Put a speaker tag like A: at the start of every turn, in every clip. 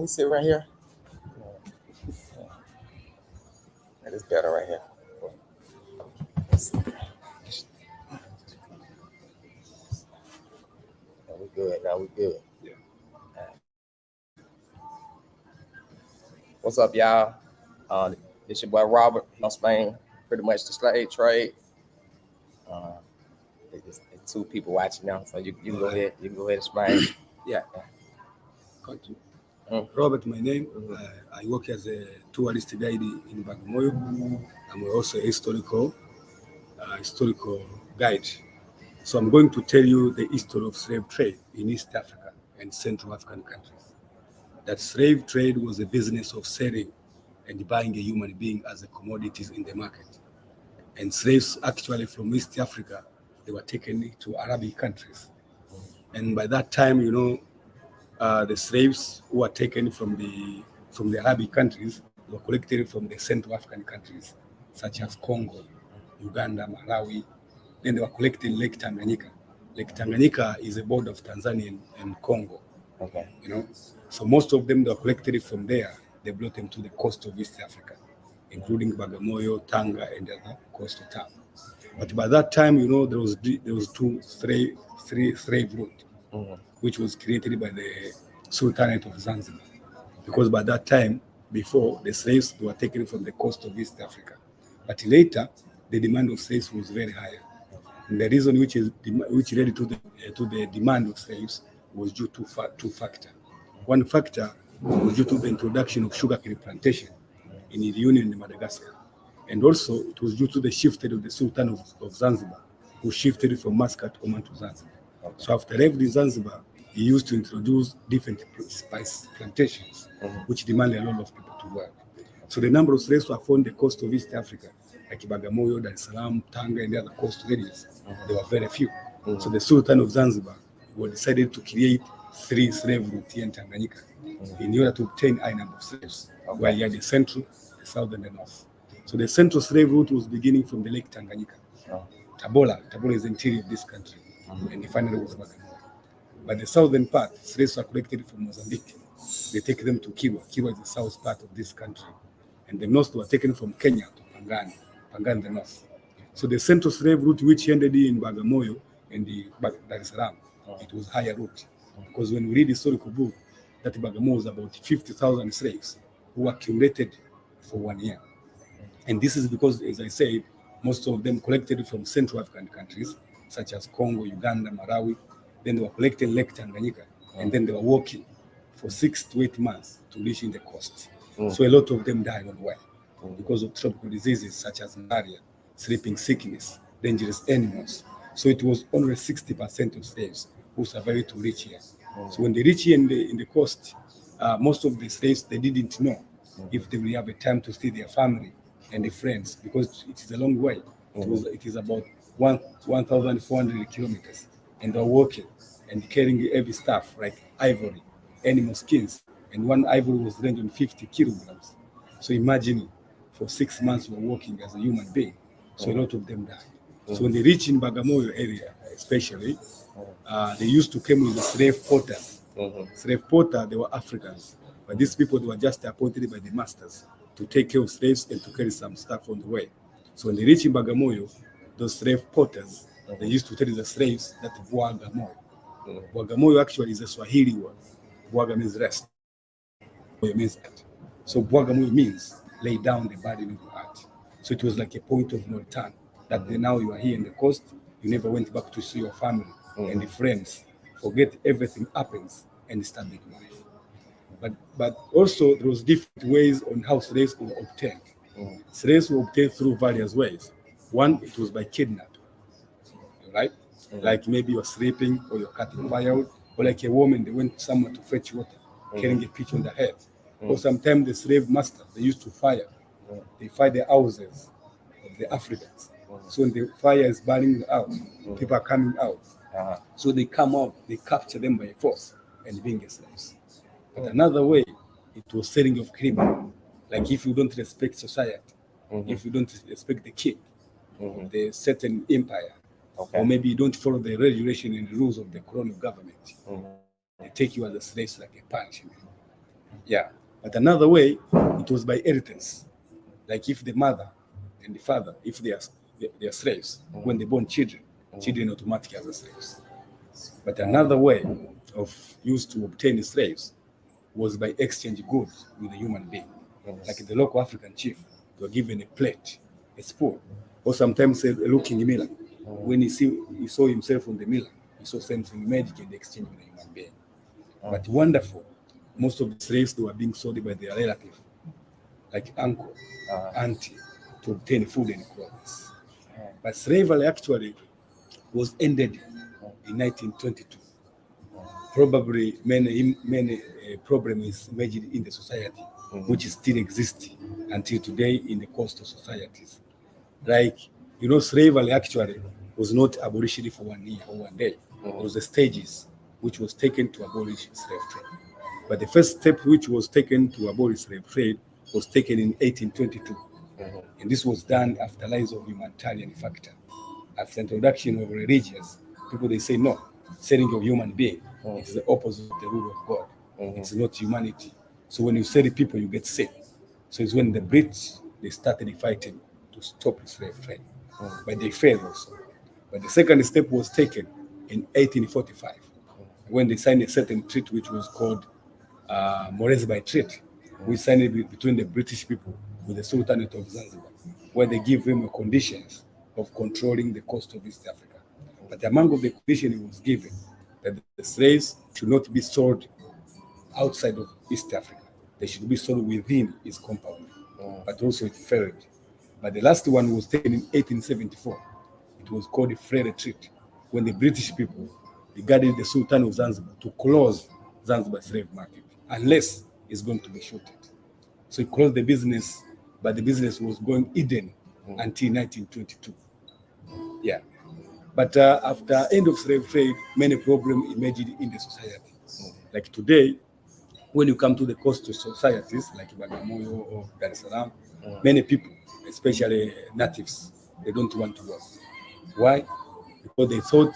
A: Can you sit right here? That is better right here. Now we good. Now we good.
B: Yeah.
A: What's up, y'all? This your boy Robert from Spain. Pretty much the slave trade. There's two people watching now, so you can go ahead. You can go ahead and explain.
B: Yeah. Robert, my name. I work as a tourist guide in Bagamoyo. I'm also a historical guide. So I'm going to tell you the history of slave trade in East Africa and Central African countries. That slave trade was a business of selling and buying a human being as a commodities in the market. And slaves actually from East Africa, they were taken to Arabic countries. And by that time, the slaves who were taken from the Arabic countries were collected from the Central African countries, such as Congo, Uganda, Malawi. Then they were collected in Lake Tanganyika. Lake Tanganyika is a border of Tanzania and Congo.
A: Okay.
B: So most of them that were collected from there, they brought them to the coast of East Africa, including Bagamoyo, Tanga, and other coastal towns. But by that time, there was two slave route, which was created by the Sultanate of Zanzibar, because by that time, before the slaves were taken from the coast of East Africa, but later the demand of slaves was very high, and the reason which led to the demand of slaves was due to two factors. One factor was due to the introduction of sugarcane plantation in the Union in Madagascar. And also, it was due to the shifting of the Sultan of Zanzibar, who shifted from Muscat, Oman to Zanzibar. Okay. So after leaving Zanzibar, he used to introduce different spice plantations, which demanded a lot of people to work. So the number of slaves who are found on the coast of East Africa, like Bagamoyo, Dar es Salaam, Tanga, and the other coastal areas, there were very few. So the Sultan of Zanzibar decided to create 3 slave routes here in Tanganyika in order to obtain a high number of slaves, while he had the central, the south, and the north. So the central slave route was beginning from the Lake Tanganyika. Tabora is the interior of this country, and the final was Bagamoyo. But the southern part, slaves were collected from Mozambique. They take them to Kiwa. Kiwa is the south part of this country. And the north were taken from Kenya to Pangani the north. So the central slave route, which ended in Bagamoyo and the Dar es Salaam, it was higher route. Because when we read historical book, that Bagamoyo was about 50,000 slaves who were accumulated for 1 year. And this is because, as I said, most of them collected from Central African countries, such as Congo, Uganda, Malawi. Then they were collected in Lake Tanganyika, and then they were walking for 6 to 8 months to reach in the coast. So a lot of them died on the way because of tropical diseases such as malaria, sleeping sickness, dangerous animals. So it was only 60% of slaves who survived to reach here. So when they reach here in the coast, most of the slaves, they didn't know if they will have a time to see their family and the friends, because it is a long way. It is about 1,400 kilometers, and they're walking and carrying heavy stuff like ivory, animal skins, and one ivory was ranging 50 kilograms. So imagine for 6 months you're walking as a human being. So a lot of them died. So when they reach in Bagamoyo area, especially, they used to come with the slave porters. Slave porter, they were Africans, but these people, they were just appointed by the masters to take care of slaves and to carry some stuff on the way. So when they reach in Bagamoyo, those slave porters, they used to tell the slaves that Bwagamoyo. Bwagamoyo actually is a Swahili word. Bwaga means rest. Moyo means earth. So Bwagamoyo means lay down the burden of your heart. So it was like a point of no return. That now you are here in the coast, you never went back to see your family and the friends. Forget everything happens and start making life. But also there was different ways on how slaves were obtained. Slaves were obtained through various ways. One, it was by kidnapping, right? Like maybe you're sleeping or you're cutting firewood, or like a woman, they went somewhere to fetch water, carrying a pitch on their head. Or sometimes the slave master, they used to fire. They fire the houses of the Africans. So when the fire is burning the house, people are coming out. So they come out, they capture them by force and being slaves. But another way, it was selling of criminal. Like if you don't respect society, if you don't respect the king of the certain empire, or maybe you don't follow the regulation and the rules of the colonial government, they take you as a slave like a punishment. Yeah. But another way, it was by inheritance. Like if the mother and the father, if they are slaves, when they born children, children automatically are slaves. But another way of used to obtain slaves was by exchange goods with a human being. Like the local African chief, they were given a plate, a spoon, or sometimes a looking mirror. When he saw himself on the mirror, he saw something magic in the exchange with a human being. But wonderful, most of the slaves they were being sold by their relative, like uncle, auntie, to obtain food and clothes. But slavery actually was ended in 1922. Probably many problems emerged in the society, which still exist until today in the coastal societies. Like, slavery actually was not abolished for 1 year or 1 day. It was the stages which was taken to abolish slave trade. But the first step which was taken to abolish slave trade was taken in 1822. And this was done after rise of humanitarian factor. After introduction of religious, people they say no, selling of human being, it's the opposite of the rule of God. It's not humanity. So when you sell people, you get sick. So it's when the Brits they started fighting to stop slave trade, but they failed also. But the second step was taken in 1845 when they signed a certain treaty which was called Moresby Treaty, which signed it between the British people with the Sultanate of Zanzibar, where they give them conditions of controlling the coast of East Africa. But among the conditions it was given that the slaves should not be sold outside of East Africa. They should be sold within its compound. But also it failed. But the last one was taken in 1874. It was called the Freire Treaty, when the British people regarded the Sultan of Zanzibar to close Zanzibar slave market unless it's going to be shorted. So he closed the business, but the business was going hidden until 1922. Yeah. But after end of slave trade, many problems emerged in the society. Like today, when you come to the coastal societies like Bagamoyo or Dar es Salaam, many people, especially natives, they don't want to work. Why? Because they thought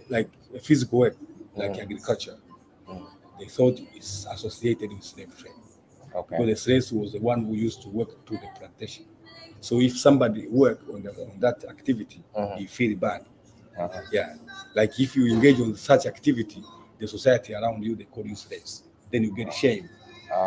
B: like a physical work, like agriculture, they thought it's associated with slave trade.
A: Okay.
B: Because the slave was the one who used to work to the plantation. So if somebody work on that activity, he feel bad. Yeah. Like if you engage on such activity, the society around you, they call you slaves. Then you get shame.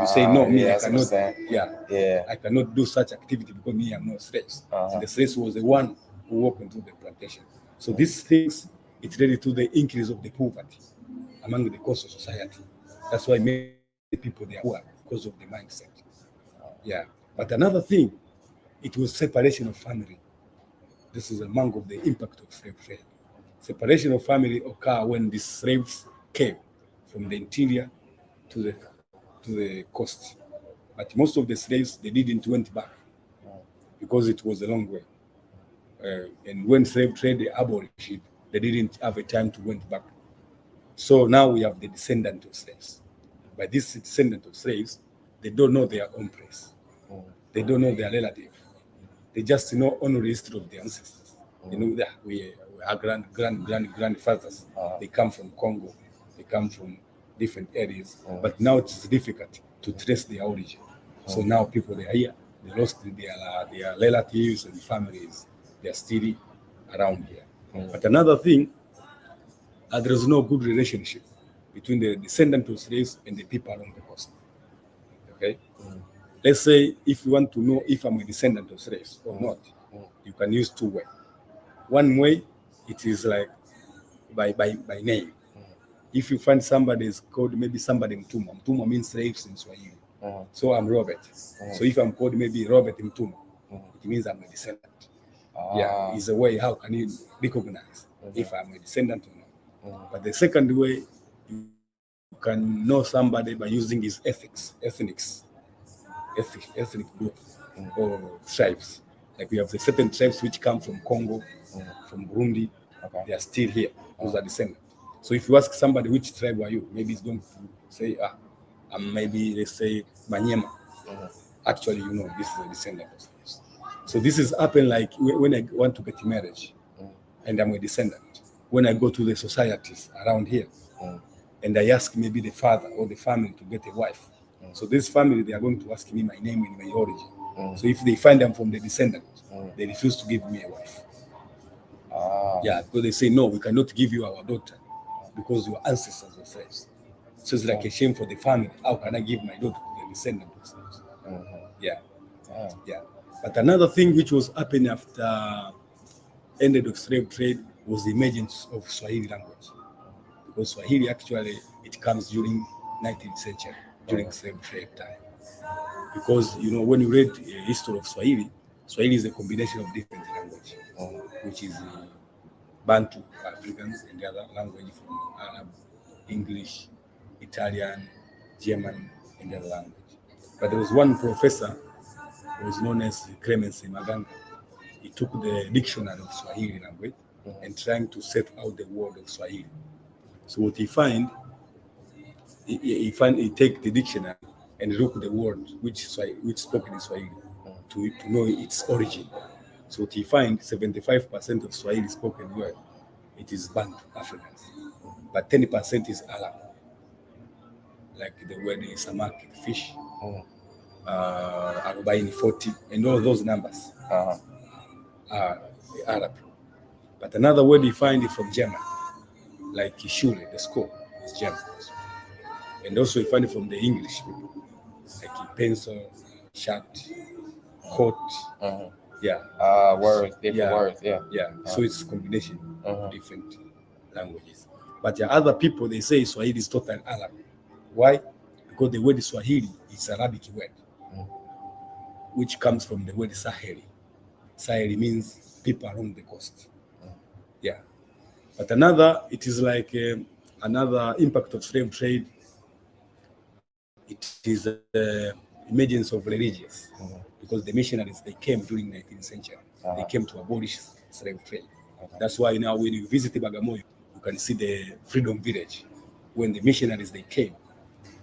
B: You say, no, me, I cannot. I cannot do such activity because me, I'm not slaves. And the slaves was the one who worked into the plantation. So these things, it led to the increase of the poverty among the coastal society. That's why many people they are poor because of the mindset. Yeah. But another thing, it was separation of family. This is among of the impact of slave trade. Separation of family occur when the slaves came from the interior to the coast. But most of the slaves they didn't went back because it was a long way. And when slave trade they abolished it, they didn't have a time to went back. So now we have the descendant of slaves. But this descendant of slaves, they don't know their own place. They don't know their relative. They just know only the history of their ancestors. You know that we are grandfathers. They come from Congo. They come from different areas. But now it's difficult to trace their origin. So now people they are here. They lost their relatives and families. They are still around here. But another thing, there is no good relationship between the descendant of slaves and the people along the coast. Okay? Let's say if you want to know if I'm a descendant of slaves or not, you can use two ways. One way, it is like by name. If you find somebody is called maybe somebody Mtumwa. Mtumwa means slaves in Swahili. So I'm Robert. So if I'm called maybe Robert Mtumwa, it means I'm a descendant. Yeah, it's a way how can you recognize if I'm a descendant or not. But the second way, you can know somebody by using his ethnic group or tribes. Like we have the certain tribes which come from Congo, from Burundi. They are still here. Those are descendants. So if you ask somebody which tribe are you, maybe he's going to say, maybe let's say Manyema. Actually, this is a descendant of slaves. So this is happen like when I want to get marriage, and I'm a descendant. When I go to the societies around here, and I ask maybe the father or the family to get a wife. So this family, they are going to ask me my name and my origin. So if they find I'm from the descendant, they refuse to give me a wife. Yeah, because they say, no, we cannot give you our daughter because your ancestors were slaves. So it's like a shame for the family. How can I give my daughter to the descendant of slaves? Yeah. Yeah. But another thing which was happening after ended of slave trade was the emergence of Swahili language. Because Swahili actually, it comes during 19th century, during slave trade time. Because, you know, when you read the history of Swahili, Swahili is a combination of different languages, which is Bantu, Africans, and the other language from Arab, English, Italian, German, and the other language. But there was one professor who was known as Clemency Maganga. He took the dictionary of Swahili language and trying to set out the word of Swahili. So what he take the dictionary and look the word which spoken in Swahili to know its origin. So what he find 75% of Swahili spoken word, it is Bantu Africans, but 10% is Arab, like the word samaki, fish, arobaini, 40, and all those numbers are Arab. But another word you find is from German, like Schule, the school, is German. And also you find it from the English people, like pencil, shirt, coat. Yeah.
A: Words, different words. Yeah.
B: Yeah. So it's a combination of different languages. But the other people, they say Swahili is total Arab. Why? Because the word Swahili is Arabic word, which comes from the word Saheli. Saheli means people along the coast. Yeah. But it is like another impact of slave trade. It is emergence of religious, because the missionaries, they came during 19th century. They came to abolish slave trade. That's why now when you visit Bagamoyo, you can see the Freedom Village, when the missionaries, they came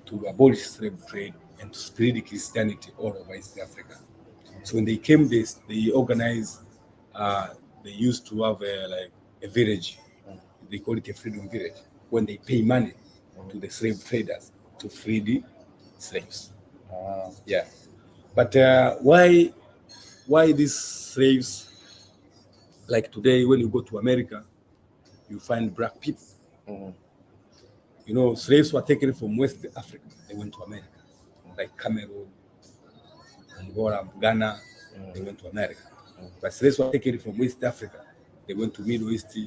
B: to abolish slave trade and to spread Christianity all over East Africa. So when they came, they organized, they used to have a village, they call it a Freedom Village, when they pay money to the slave traders to free the slaves. Yeah. But why these slaves, like today, when you go to America, you find black people. You know, slaves were taken from West Africa. They went to America, like Cameroon, Angola, Ghana. They went to America. But slaves were taken from West Africa. They went to Middle East,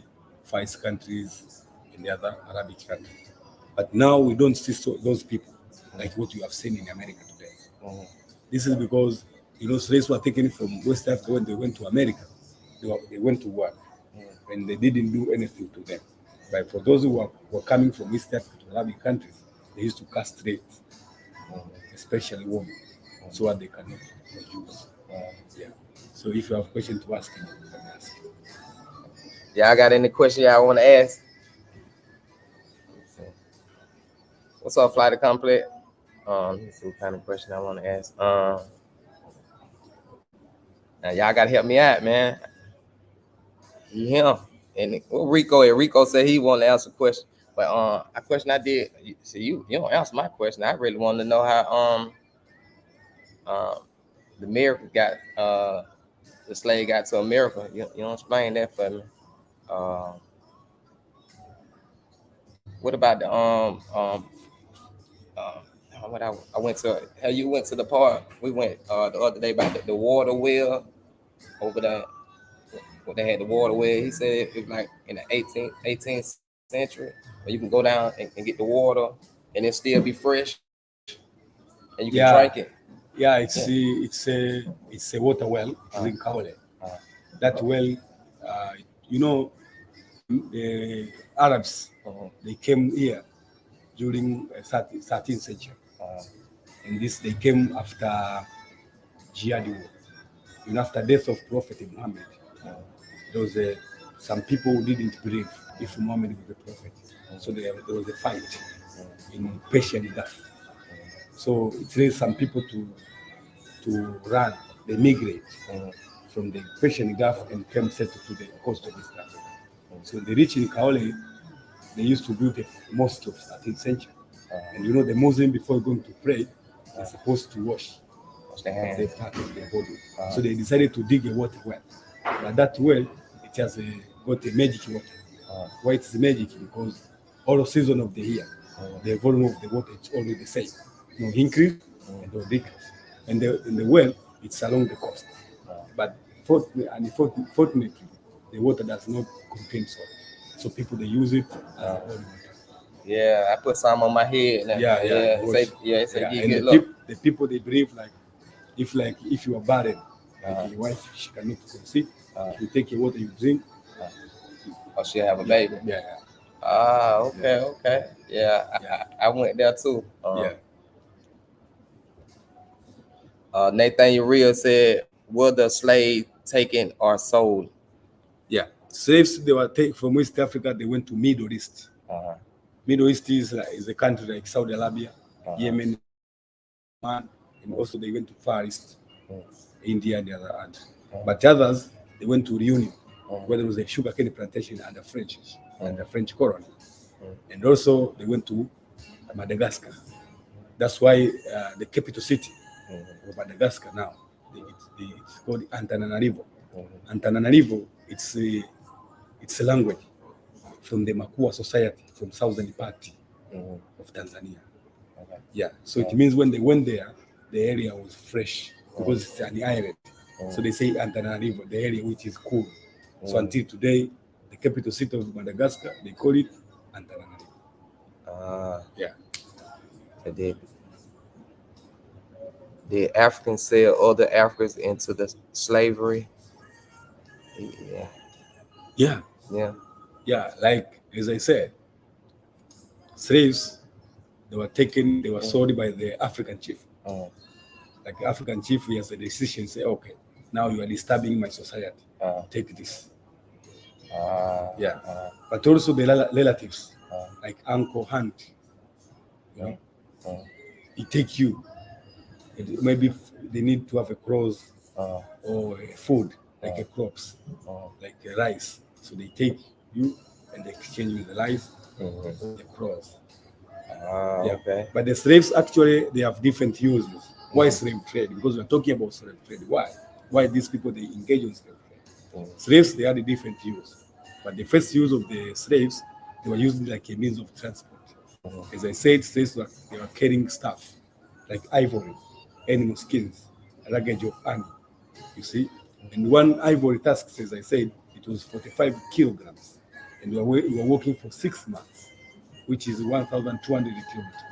B: Far East countries, and the other Arabic countries. But now we don't see those people like what you have seen in America today. This is because, you know, slaves were taken from West Africa. When they went to America, they went to work, and they didn't do anything to them. But for those who were coming from East Africa to Arabic countries, they used to castrate, especially women, so that they cannot produce. Yeah. So if you have a question to ask, you can ask.
A: Yeah, I got any question y'all want to ask? What's up, Flight Complete? Let's see what kind of question I want to ask. Now y'all gotta help me out, man. Yeah. And Rico said he wanted to answer a question. But a question I did, see, you don't answer my question. I really wanted to know how the America got the slave got to America. You don't explain that for me. What about the what I went to? How you went to the park? We went the other day about the water well over there. When they had the water well, he said it was like in the 18th century, where you can go down and get the water and it still be fresh, and you can drink it.
B: Yeah, it's a water well. It's in Kaole. That well, you know, the Arabs, they came here during 13th century, and they came after Jihad war. You know, after death of Prophet Muhammad, there was some people who didn't believe if Muhammad was the prophet. So there was a fight in Persian Gulf. So it raised some people to run, they migrate from the Persian Gulf and came settled to the coast of East Africa. So they reached in Kaole, they used to build a mosque of 13th century. And you know, the Muslim, before going to pray, they're supposed to wash
A: the hand.
B: the part of their body. So they decided to dig a water well. But that well, it has got a magic water. Why it's magic? Because all the season of the year, the volume of the water is always the same. No increase and no decrease. And the well, it's along the coast. But unfortunately, the water does not contain salt. So people, they use it as a holy water.
A: Yeah, I put some on my head. Now. It say you
B: And
A: get look.
B: the people, they believe like if you are barren, like your wife, she cannot conceive. If you take your water, you drink,
A: or she'll have a baby.
B: Yeah.
A: Okay. Yeah, I went there too. Nathaniel Real said, "Were the slave taken or sold?"
B: Yeah, slaves, they were taken from West Africa. They went to Middle East. Middle East is a country like Saudi Arabia, Yemen, and also they went to Far East, India and the other end. But others, they went to Reunion, where there was a sugarcane plantation under French colony. And also they went to Madagascar. That's why the capital city of Madagascar now, it's called Antananarivo. Antananarivo, it's a language from the Makua society from southern part of Tanzania. Yeah, so it means when they went there, the area was fresh because it's an island. So they say Antananarivo, the area which is cool. So until today, the capital city of Madagascar, they call it Antananarivo.
A: Did Africans sell other Africans into the slavery?
B: Yeah, like as I said, slaves, they were sold by the African chief. Like the African chief, he has a decision, say, okay, now you are disturbing my society. Take this. But also the relatives, like Uncle Hunt, he take you. Maybe they need to have a clothes or a food, like a crops, like a rice. So they take you and they exchange with the rice or the clothes.
A: Okay.
B: But the slaves, actually, they have different uses. Why slave trade? Because we're talking about slave trade. Why these people, they engage in slave trade? Slaves, they had a different use. But the first use of the slaves, they were used like a means of transport. As I said, slaves they were carrying stuff like ivory, animal skins, luggage of animal. You see? And one ivory tusk, as I said, it was 45 kilograms. And we were working for 6 months, which is 1,200 kilometers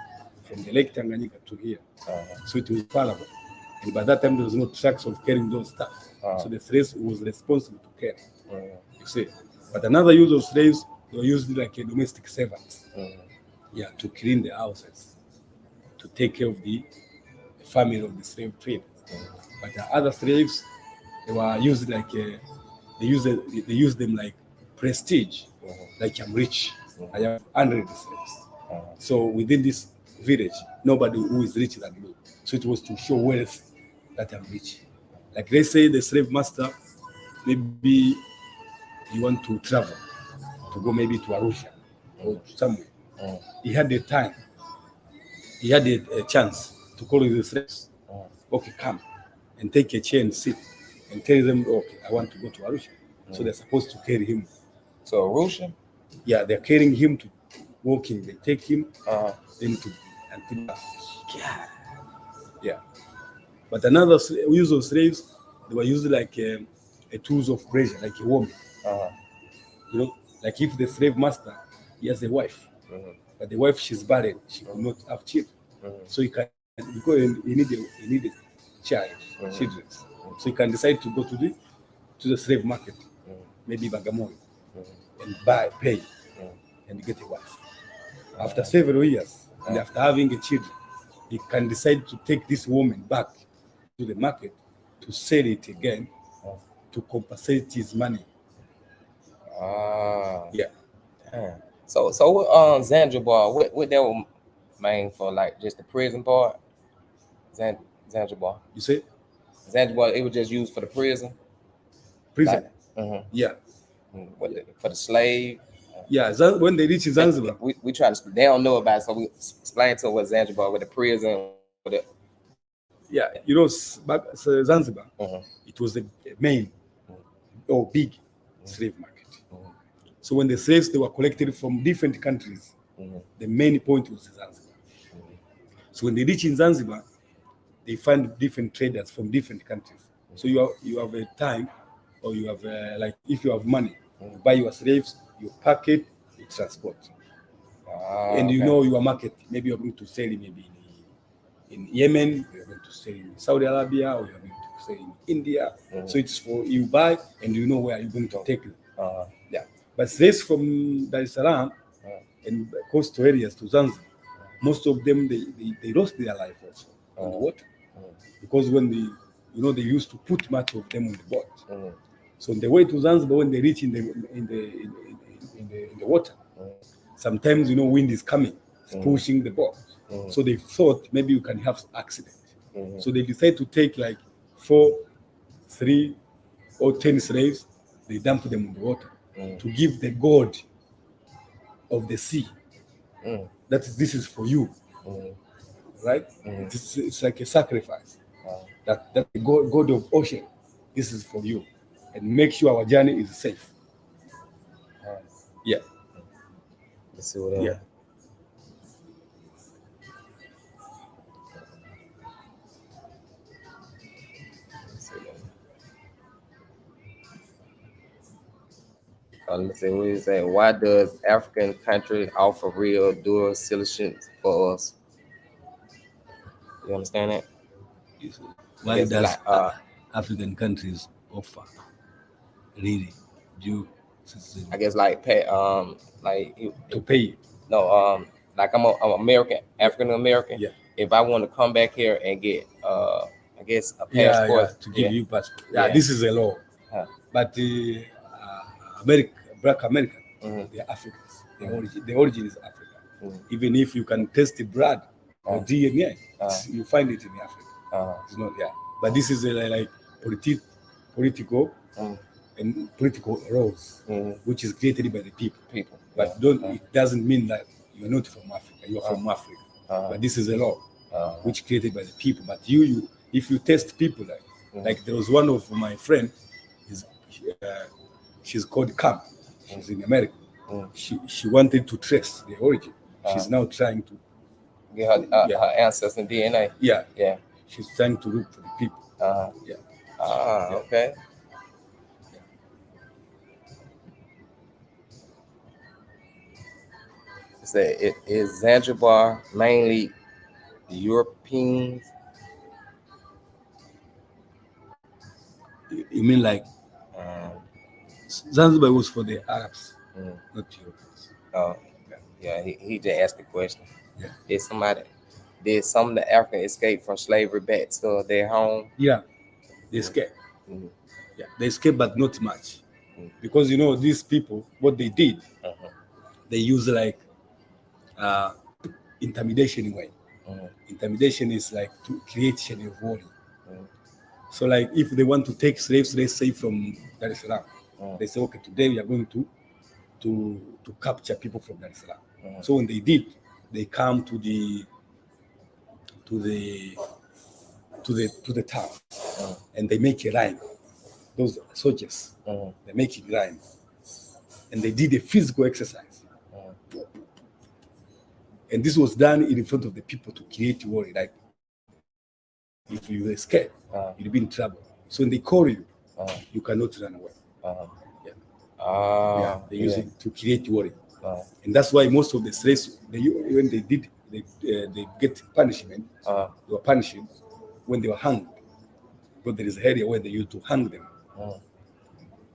B: from the Lake Tanganyika to here. So it was far away. And by that time, there was no trucks of carrying those stuff. So the slaves was responsible to carry. You see? But another use of slaves, they were used like a domestic servants. To clean the houses, to take care of the family of the slave trade. But the other slaves, they were used like they use them like prestige, like I'm rich. I have 100 slaves. So within this village, nobody who is richer than me. So it was to show wealth that I'm rich. Like let's say the slave master, maybe you want to travel, to go maybe to Arusha or somewhere. He had the time, he had a chance to call the slaves. Okay, come and take a chair and sit and tell them, okay, I want to go to Arusha. So they're supposed to carry him.
A: So Arusha?
B: Yeah, they're carrying him to walking. They take him into until But another use of slaves, they were used like a tools of pressure, like a woman. You know, like if the slave master, he has a wife, but the wife, she's barren, she could not have children. So he can, because he needed child, children. So he can decide to go to the slave market, maybe Bagamoyo, and pay, and get a wife. After several years, and after having a child, he can decide to take this woman back to the market to sell it again to compensate his money.
A: So Zanzibar, what they were main for, like just the prison part? Zanzibar.
B: You say?
A: Zanzibar, it was just used for the prison.
B: Prison.
A: Like,
B: Yeah.
A: For the slave.
B: Yeah, when they reach Zanzibar,
A: we try to. They don't know about it, so we explain to them what Zanzibar with the prison. With it.
B: yeah, you know, back so Zanzibar, it was the main or big slave market. So when the slaves they were collected from different countries, the main point was Zanzibar. So when they reach in Zanzibar, they find different traders from different countries. So you have a time, or you have like if you have money, you buy your slaves, you pack it, you transport, and you know your market. Maybe you're going to sell it maybe in Yemen, you're going to sell in Saudi Arabia, or you're going to sell in India. So it's for you buy and you know where you're going to take it. Yeah, but slaves from Dar es Salaam and coastal areas to Zanzibar, most of them they lost their life also on the water, because when they used to put much of them on the boat. So on the way to Zanzibar, when they reach in the water, sometimes wind is coming, it's pushing the boat. So they thought maybe you can have accident. So they decide to take like 4, 3, or 10 slaves. They dump them in the water to give the god of the sea. This is for you, right? It's like a sacrifice. That the god of ocean, this is for you, and make sure our journey is safe. Yeah.
A: Let's see what else.
B: Yeah.
A: Let's see what he's saying. Why does African countries offer real dual citizenships for us? You understand that?
B: Why
A: Yes,
B: does
A: like,
B: African countries offer really due
A: I guess like pay
B: to pay?
A: No, like I'm American, African American.
B: Yeah.
A: If I want to come back here and get I guess a passport
B: to give you passport.
A: Yeah.
B: This is a law. But Black American, they're Africans. The origin is Africa. Even if you can test the blood or DNA, you find it in Africa. It's not but this is like political and political laws, which is created by the people. But it doesn't mean that you're not from Africa. You're from Africa. But this is a law which created by the people. But you if you test people like there was one of my friend, she's called Cam. She's in America. She wanted to trace the origin. She's now trying to
A: get her ancestors and DNA.
B: Yeah.
A: Yeah.
B: She's trying to look for the people. Yeah.
A: Okay. Say it is Zanzibar mainly Europeans.
B: You mean like Zanzibar was for the Arabs, not Europeans.
A: Oh, yeah. He just asked the question.
B: Yeah.
A: Did some of the Africans escape from slavery back to their home?
B: Yeah, they escaped. Yeah, they escaped, but not much, because these people, what they did, they use like intimidation way. Intimidation is like to create shade of worry. So like if they want to take slaves, let's say from Dar es Salaam, they say, okay, today we are going to capture people from Dar es Salaam. So when they did, they come to the town, and they make a line. Those soldiers, they make it line, and they did a physical exercise. And this was done in front of the people to create worry. Like if you escape, you'll be in trouble. So when they call you, you cannot run away. They use it to create worry, and that's why most of the slaves, when they get punishment, they were punished when they were hanged. But there is an area where they used to hang them.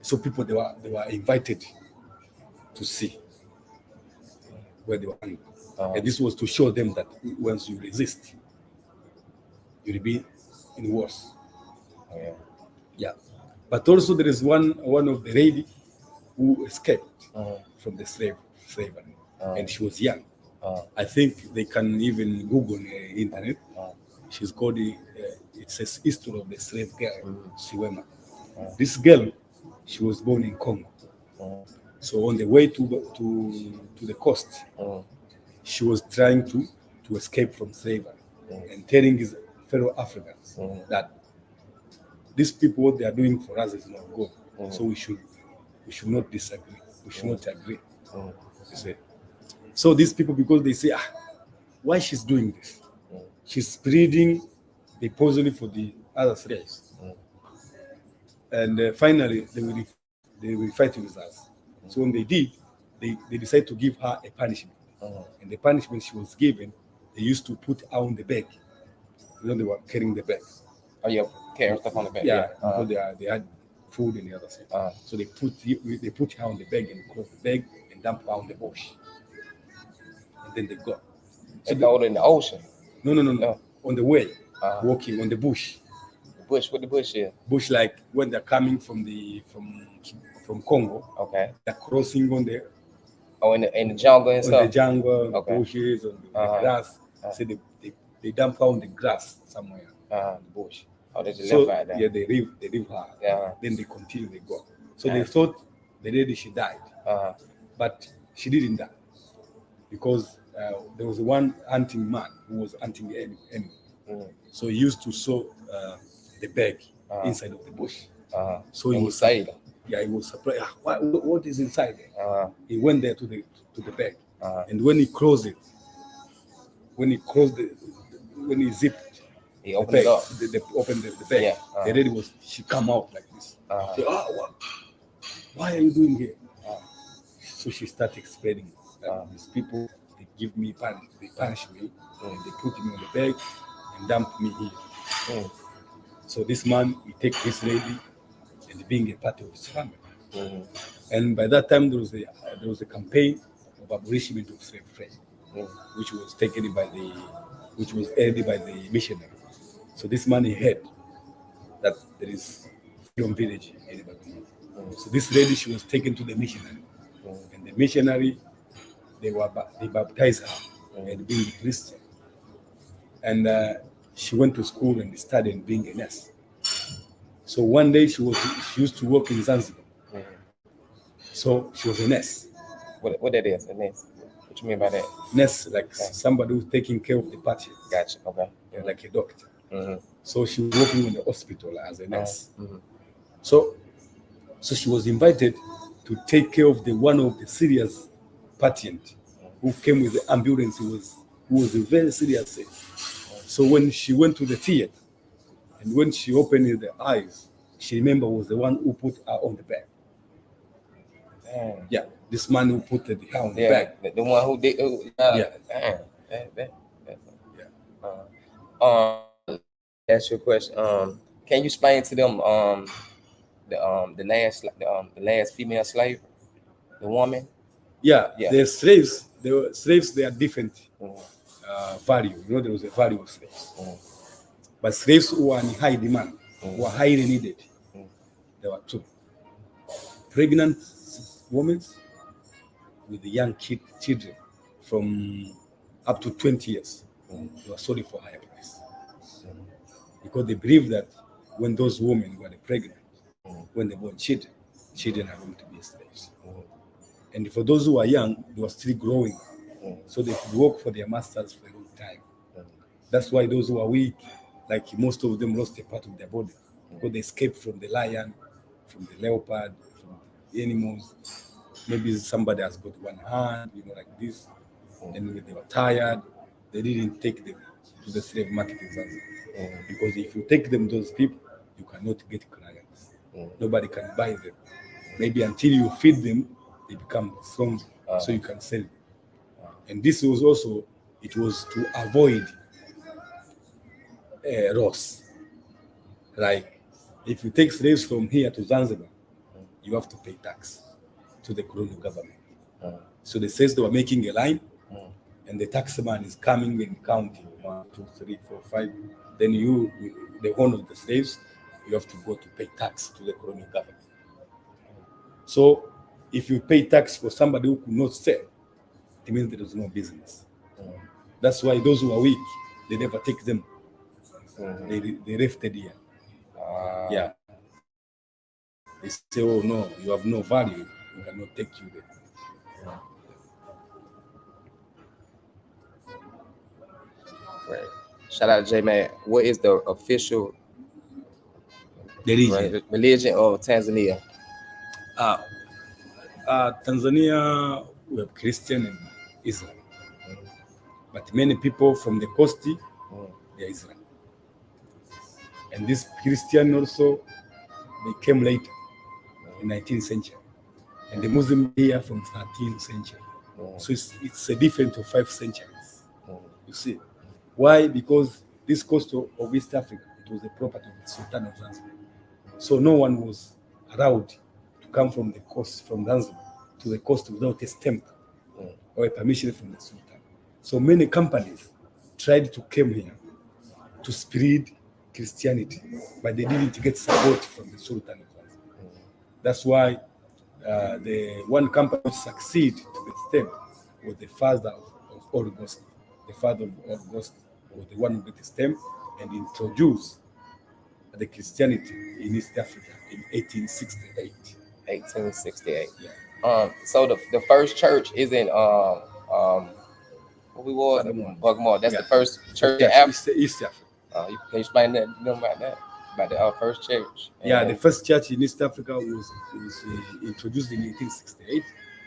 B: So people they were invited to see where they were hanged, and this was to show them that once you resist, you'll be in worse. Yeah. But also there is one of the lady who escaped from the slavery, and she was young. I think they can even Google on the internet. She's called it says history of the slave girl, Siwema. This girl, she was born in Congo, So on the way to the coast, she was trying to escape from slavery and telling his fellow Africans that these people, what they are doing for us is not good. So we should not disagree. We should not agree. You see. So these people, because they say, why she's doing this? She's spreading the poison for the other slaves. And finally, they will fight with us. So when they did, they decided to give her a punishment. And the punishment she was given, they used to put on the bag. You know, they were carrying the bag.
A: Oh yeah, carrying stuff on the back.
B: Yeah, because they had food and the other stuff. So they put her on the bag and close the bag and dump her on the bush. And then they go.
A: So they throw it in the ocean.
B: No. On the way, walking on the bush.
A: Bush, what the bush is?
B: Bush, like when they're coming from Congo.
A: Okay.
B: They're crossing on the.
A: Oh, in the jungle and stuff.
B: On the jungle, bushes, on the grass. So they dump her on the grass somewhere. The bush.
A: Oh, they just left her there.
B: Yeah, they leave her. Then they continue, they go. So they thought the lady, she died. But she didn't die. Because there was one hunting man who was hunting the enemy. So he used to sow the bag inside of the bush. So he was
A: saved.
B: Yeah, he was surprised. What is inside there? He went there to the bag. And when he closed it, when he zipped,
A: he opened it up.
B: They opened the bag.
A: Yeah.
B: The lady she come out like this. Say, why are you doing here? So she started explaining that these people, they give me they punish me, and they put me on the bag and dump me here. So this man, he take this lady and being a part of his family. And by that time, there was a campaign of abolishment of slave trade, which was headed by the missionary. So this man, he heard that there is freedom village in Bagamoyo. So this lady, she was taken to the missionary, and the missionary, they baptized her and being a Christian, and she went to school and studied being a nurse. So one day she used to work in Zanzibar. So she was a nurse.
A: What that is, a nurse? What you mean by that?
B: Nurse, like somebody who's taking care of the patients.
A: Gotcha. Okay.
B: Yeah, like a doctor. So she was working in the hospital as a nurse. So she was invited to take care of one of the serious patient who came with the ambulance, who was very serious. So when she went to the theater, and when she opened her eyes, she remember was the one who put her on the bed. Yeah, this man who put her on the bed.
A: The one who did. Ask you a question. Can you explain to them the last female slave, the woman?
B: Yeah. The slaves. They are different value. You know, there was a value of slaves. But slaves who are in high demand, who are highly needed, there were two. Pregnant women with young children from up to 20 years, they were sold for higher price. Because they believe that when those women were pregnant, when they born children are going to be slaves. And for those who are young, they were still growing. So they could work for their masters for a long time. That's why those who are weak, like most of them lost a part of their body because they escaped from the lion, from the leopard, from the animals. Maybe somebody has got one hand, like this. And when they were tired, they didn't take them to the slave market in Zanzibar. Because if you take them, those people, you cannot get clients. Nobody can buy them. Maybe until you feed them, they become strong, so you can sell them. And this was also, it was to avoid loss. Like, if you take slaves from here to Zanzibar, you have to pay tax to the colonial government. So the slaves, they were making a line, and the taxman is coming and counting 1, 2, 3, 4, 5. Then you, the owner of the slaves, you have to go to pay tax to the colonial government. So if you pay tax for somebody who could not sell, it means there is no business. That's why those who are weak, they never take them. They left it here. Yeah. They say, oh no, you have no value. we cannot take you there.
A: Right. Shout out to J Man. What is the official religion of Tanzania?
B: Tanzania, we have Christian and Islam. But many people from the coast, they are Islam. And this Christian also, they came later, in 19th century. And the Muslim here from 13th century. So it's a difference of 5 centuries. You see. Why? Because this coast of East Africa, it was the property of the Sultan of Zanzibar. So no one was allowed to come from the coast, from Zanzibar to the coast without a stamp or a permission from the Sultan. So many companies tried to come here to spread Christianity, but they didn't get support from the Sultan of Zanzibar. That's why the one company which succeeded to the stamp was the father of August. The father of August was the one who got the stamp and introduced the Christianity in East Africa in 1868.
A: 1868.
B: Yeah.
A: So the first church is in what we was Bugmore. That's the first church in Africa.
B: East Africa.
A: You can explain that? You know about that? About the first church?
B: The first church in East Africa was introduced in 1868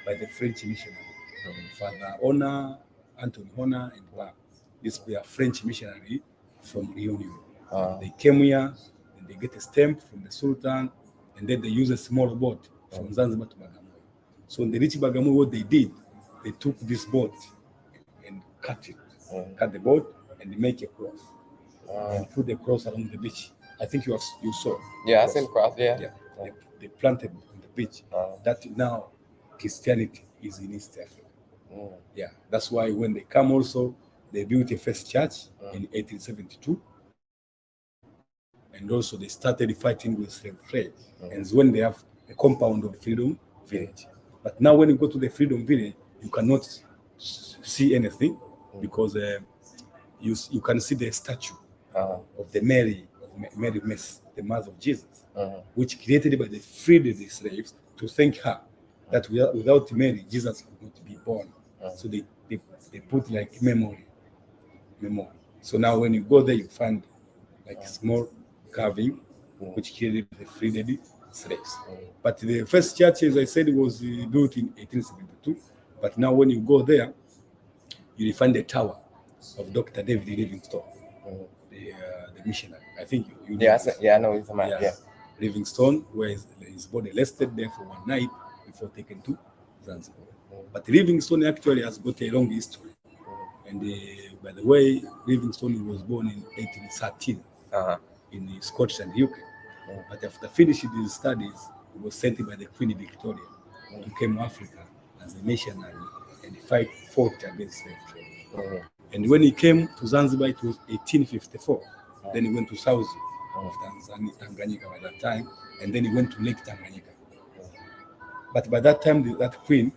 B: by the French missionary, Father Honor, Anthony Honor, and Bois. These were French missionary from Reunion. They came here and they get a stamp from the Sultan, and then they use a small boat from Zanzibar to Bagamoyo. So when they reached Bagamoyo, what they did, they took this boat and cut the boat, and they make a cross and put the cross along the beach. I think you saw.
A: Yeah, I seen the cross. Yeah.
B: They planted on the beach. That now Christianity is in East Africa. Yeah, that's why when they come also, they built a first church in 1872. And also they started fighting with slave trade. And it's when they have a compound of Freedom Village. But now when you go to the Freedom Village, you cannot see anything because you can see the statue of the Mary Mess, the mother of Jesus, which created by the freed the slaves to thank her that without Mary, Jesus could not be born. So they put like memory. So now when you go there, you find like small carving, which created the freed slaves. But the first church, as I said, was built in 1872. But now when you go there, you will find the tower of Dr. David Livingstone, the missionary. I think you know.
A: I know he's about. Yeah.
B: Livingstone, where his body rested there for one night before taken to Zanzibar. But Livingstone actually has got a long history. And by the way, Livingstone was born in 1813 in Scotland, UK. But after finishing his studies, he was sent by the Queen Victoria to come to Africa as a missionary and fought against slave trade. And when he came to Zanzibar, it was 1854. Then he went to south of Tanganyika by that time, and then he went to Lake Tanganyika. But by that time, that Queen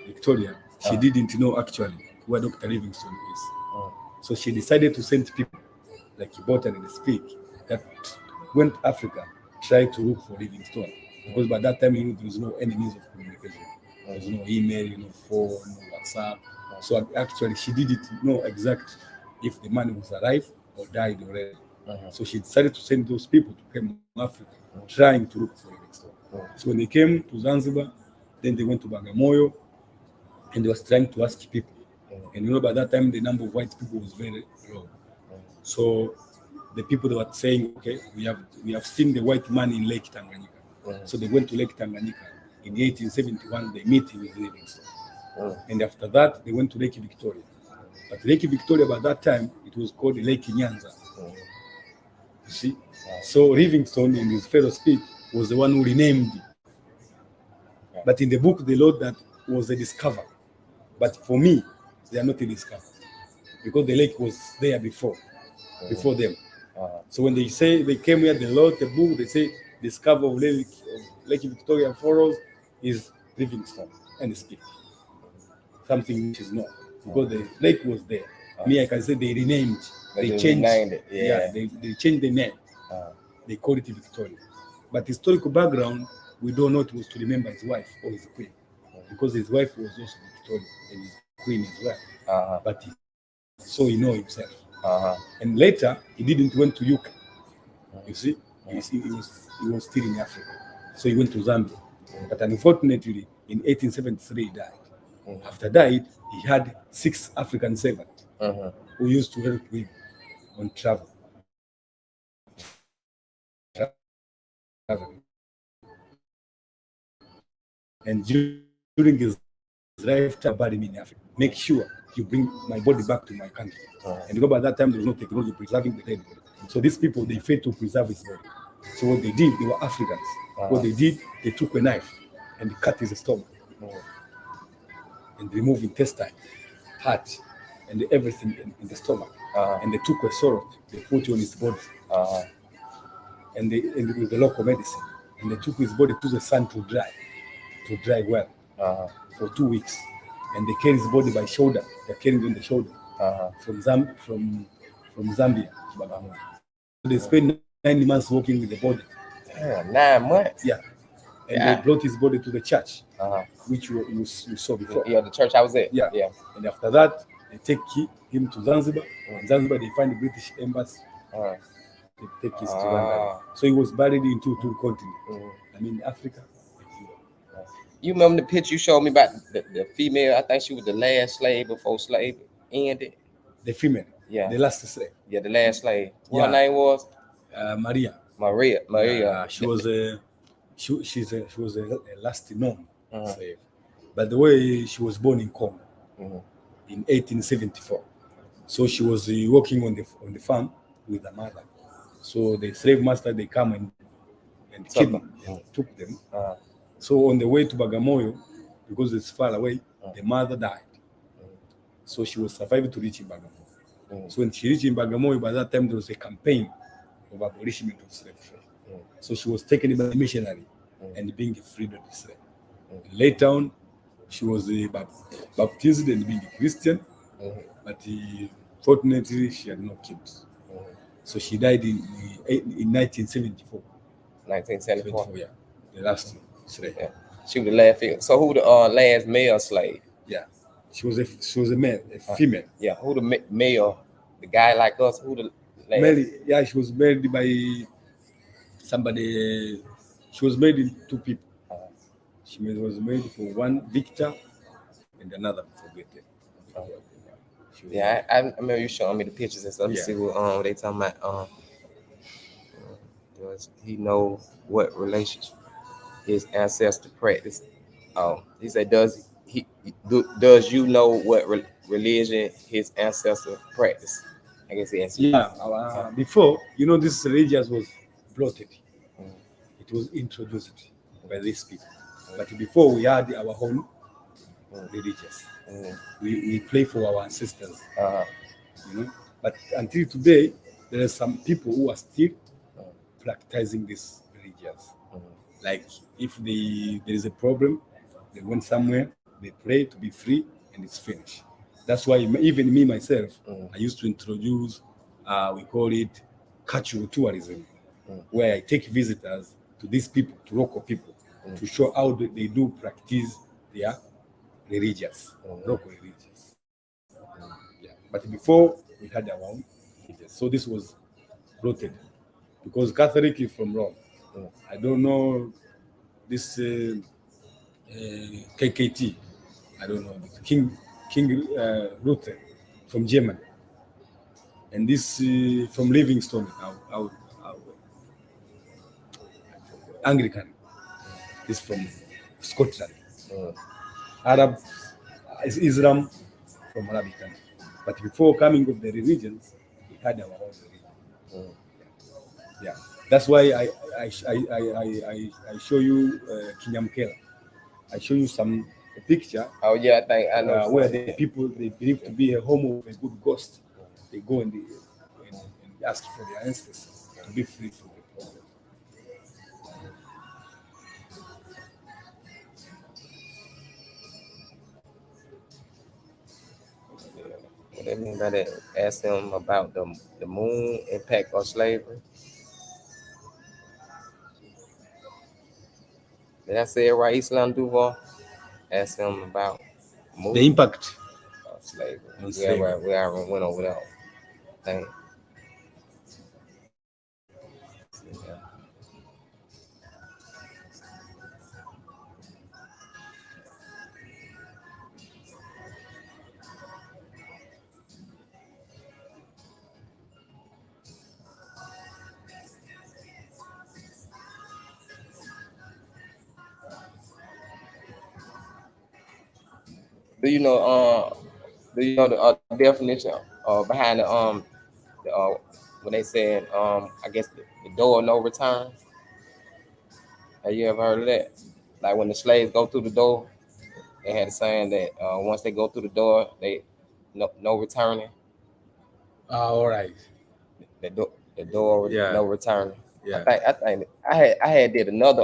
B: Victoria, she didn't know actually where Dr. Livingstone is. So she decided to send people, like Botany and Speak, that went to Africa, tried to look for Livingstone. Because by that time, there was no any means of communication. There was no email, no phone, no WhatsApp. So actually, she didn't know exactly if the man was alive or died already. So she decided to send those people to come to Africa, trying to look for Livingstone. So when they came to Zanzibar, then they went to Bagamoyo, and they was trying to ask people. And by that time, the number of white people was very low. So the people that were saying, okay, we have seen the white man in Lake Tanganyika. So they went to Lake Tanganyika. In 1871, they met with Livingstone. And after that, they went to Lake Victoria. But Lake Victoria, by that time, it was called Lake Nyanza. You see? So Livingstone, in his fellow speak, was the one who renamed it. But in the book, they wrote that was a discovery. But for me, they are not a discovery. Because the lake was there before them. So when they say they came here, they wrote the book, they say discovery of Lake Victoria Falls is Livingstone and Speak. Something which is not. Because the lake was there. Me, I can say they renamed. They changed it. Yeah, they changed the name. They called it Victoria. But historical background, we don't know it was to remember his wife or his queen, because his wife was also Victoria and his queen as well. But so he know himself. And later he didn't went to UK. You see, he was still in Africa, so he went to Zambia. But unfortunately, in 1873 he died. After died, he had 6 African servants who used to help him on travel. And during his lifetime, bury me in Africa. Make sure you bring my body back to my country. And because by that time there was no technology preserving the dead body. So these people, they failed to preserve his body. So what they did, they were Africans. What they did, they took a knife and cut his stomach and removed intestine, heart, and everything in the stomach. And they took a sword, they put it on his body, and with the local medicine, and they took his body to the sun to dry well for 2 weeks. And they carried his body by shoulder. They carried on the shoulder from Zambia to Bagamoyo. So they spent 9 months walking with the body.
A: Damn, 9 months.
B: Yeah. And they brought his body to the church, which you saw before.
A: Yeah, the church I was at.
B: Yeah. And after that, they take him to Zanzibar. In Zanzibar, they find the British embassy. They take his to London. So he was buried in two continents. I mean, Africa.
A: You remember the picture you showed me about the female? I think she was the last slave before slavery ended.
B: The female.
A: Yeah.
B: The last slave.
A: Yeah, the last slave. What her name was?
B: Maria. She was a last known slave. But the way she was born in Congo in 1874. So she was working on the farm with her mother. So the slave master, they come and killed them and took them. So on the way to Bagamoyo, because it's far away, the mother died. So she was survived to reach in Bagamoyo. So when she reached in Bagamoyo, by that time there was a campaign of abolishment of slavery. So she was taken by a missionary and being freed of the slave. Later on, she was baptized and being a Christian, but fortunately she had no kids. So she died in 1974.
A: 1974.
B: Yeah, the last slave.
A: Yeah. She was the last female. So who the last male slave?
B: Yeah, she was a male, a female.
A: Yeah, who the male? The guy like us? Who the last?
B: Married, yeah, she was married by somebody. She was married in 2 people. She was married for one Victor and another forget.
A: Yeah, I remember you showing me the pictures and stuff.
B: Yeah.
A: See what they talking about. Does he know what relationship his ancestor practiced? He said, does you know what religion his ancestor practiced? I guess he answered.
B: Yeah, before, this religion was blotted. It was introduced by these people. But before, we had our own religions. We pray for our ancestors. But until today, there are some people who are still practicing these religions. Like if there is a problem, they went somewhere, they pray to be free, and it's finished. That's why even me myself, I used to introduce, we call it cultural tourism, where I take visitors to these people, to local people, to show how they do practice their religious, local religions. Yeah. But before, we had our own religions. So this was blotted because Catholic is from Rome. I don't know this KKT. I don't know King Luther from Germany, and this from Livingstone, Anglican. This from Scotland. Arab is Islam from Arabic country. But before coming of the religions, we had our own religion. Yeah, that's why I show you Kinyamkela. I show you some picture.
A: Oh yeah, I think I know
B: where the people they believe to be a home of a good ghost. They go and ask for their ancestors to be free from the problem.
A: What they mean by that? Ask them about the moon impact on slavery. Did I say it right? Islam Duval. Ask him about
B: The impact
A: slavery.
B: on slavery.
A: We already went over that thing. Yeah. Do you know? Do you know the definition behind the when they said I guess the door of no return? Have you ever heard of that? Like when the slaves go through the door, they had a saying that once they go through the door, they no returning.
B: All right.
A: The door
B: Yeah.
A: no returning.
B: Yeah.
A: I think I had did another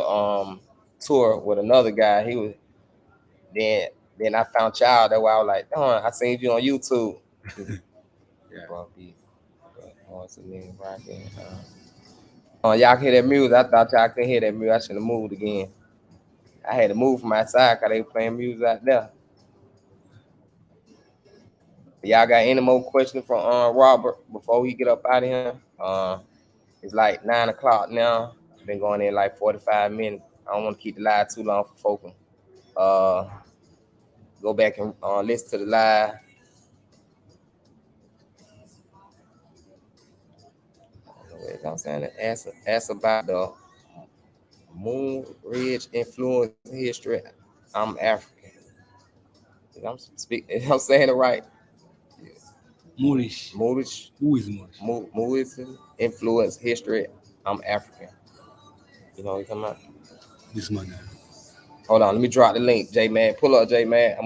A: tour with another guy. He was then I found y'all. That's why I was like, oh, I seen you on YouTube.
B: Yeah.
A: Y'all can hear that music. I thought y'all could hear that music. I should have moved again. I had to move from outside because they were playing music out there. Y'all got any more questions from Robert before we get up out of here? It's like 9 o'clock now. Been going in like 45 minutes. I don't want to keep the live too long for folks. Go back and listen to the live. I'm saying ask about the Moon Ridge influence history. I'm African. I'm speaking. I'm saying it right.
B: Moorish.
A: Moorish.
B: Who is Moorish?
A: Moorish influence history. I'm African. You know what I'm talking about?
B: This man.
A: Hold on, let me drop the link, J Man. Pull up, J Man.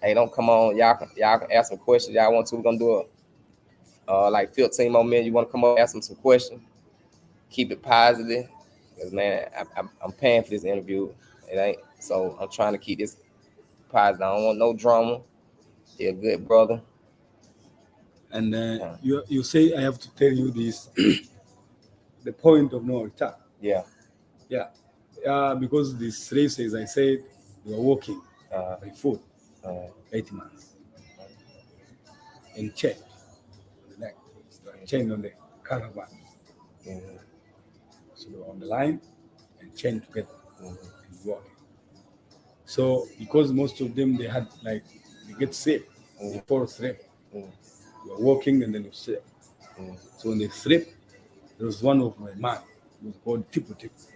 A: Hey, don't come on. Y'all can ask some questions. Y'all want to? We're gonna do like 15 more minutes. You want to come up, ask them some questions. Keep it positive, cause man, I'm paying for this interview. It ain't so. I'm trying to keep this positive. I don't want no drama. You're a good brother.
B: And you say I have to tell you this, the point of no return.
A: Yeah.
B: Because the slaves, as I said, they were working by foot 8 months and chained on the neck, chained on the caravan. So they were on the line and chained together and walking. So because most of them they get sick, they fall asleep. They were walking and then they sleep. So when they sleep, there was one of my man who was called Tipu Tipu.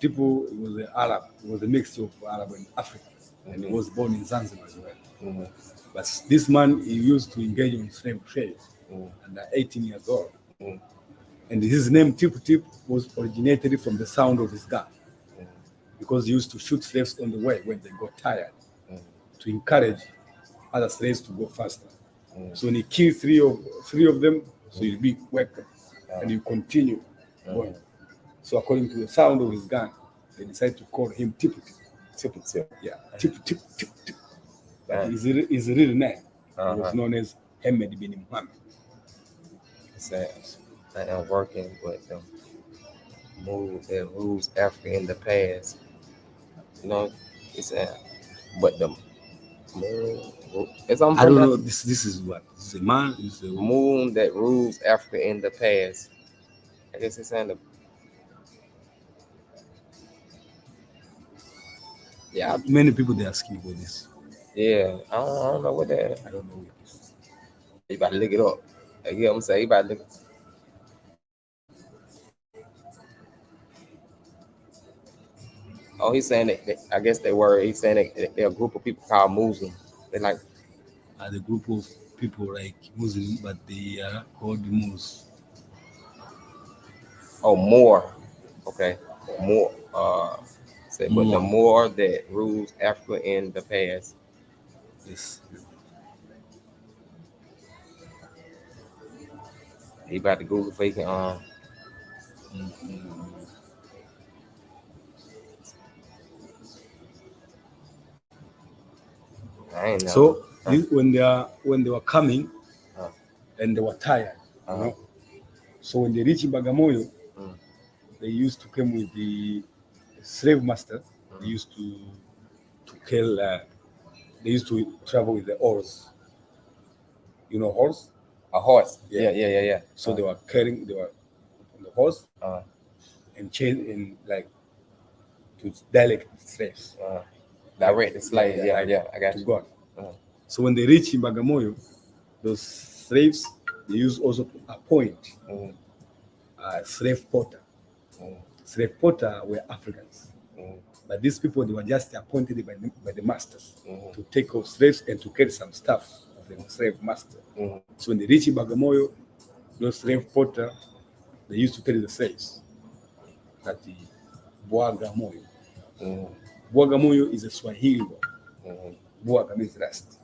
B: Tipu was an Arab. It was a mixture of Arab and African, and he was born in Zanzibar as well. But this man, he used to engage in slave trade, and at 18 years old. And his name Tipu Tipu was originated from the sound of his gun, because he used to shoot slaves on the way when they got tired, to encourage other slaves to go faster. So when he killed three of them, so he'll be welcome, and you continue going. So according to the sound of his gun, they decided to call him Tipu Tipu.
A: Tipu Tipu.
B: Yeah, Tipu Tipu Tipu Tipu. But his real name was known as Ahmed bin Muhammad.
A: I am working with them. Move that rules Africa in the past. You know, it's but the moon. It's on.
B: I don't know. This is what? This is a man. This is a
A: moon that rules Africa in the past. I guess it's in the. Yeah.
B: Many people they asking about this.
A: Yeah, I don't know what that.
B: I don't know what this is.
A: You about to look it up. You know what I'm saying? You about to look. Oh, he's saying that I guess they were. He's saying that they're a group of people called Muslim. They like.
B: The group of people like Muslim, but they are called Mus.
A: Oh, more. Okay, more. But the more that rules Africa in the past.
B: Yes.
A: He about to Google if he can. I ain't know.
B: So when they were coming and they were tired, you know. So when they reached Bagamoyo, they used to come with the slave master, they used to kill. They used to travel with the oars. You know horse?
A: A horse. Yeah.
B: So they were on the horse
A: Uh,
B: and chain in like to direct slaves.
A: direct the slaves.
B: like
A: I got
B: to
A: you.
B: God. So when they reach in Bagamoyo, those slaves they used also to appoint slave porter. Slave porter were Africans. But these people, they were just appointed by the masters to take off slaves and to carry some stuff of the slave master. So when they reach Bagamoyo, those slave porter, they used to carry the slaves. That the Bwagamoyo. Bwagamoyo is a Swahili word. Bwaga means rest.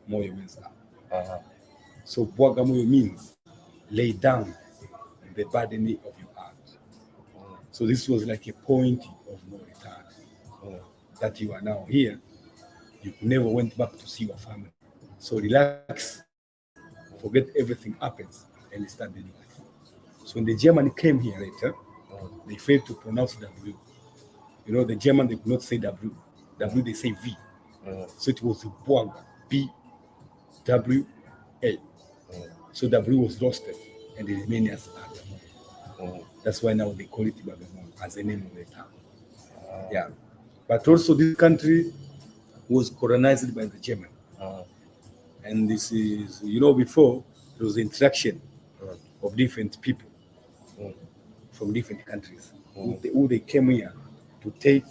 B: Moyo means up. So Bwagamoyo means lay down the burden of your heart. So this was like a point of no return. That you are now here, you never went back to see your family. So relax, forget everything happens, and start the new life. So when the German came here later, they failed to pronounce W. You know, the German, they could not say W. W, they say V. So it was Bwaga, B-W-A. So W was lost, and it remained as Bagamoyo. That's why now they call it Bagamoyo as the name of the town. Yeah. But also this country was colonized by the German. And this is, you know, before there was interaction of different people from different countries who they came here to take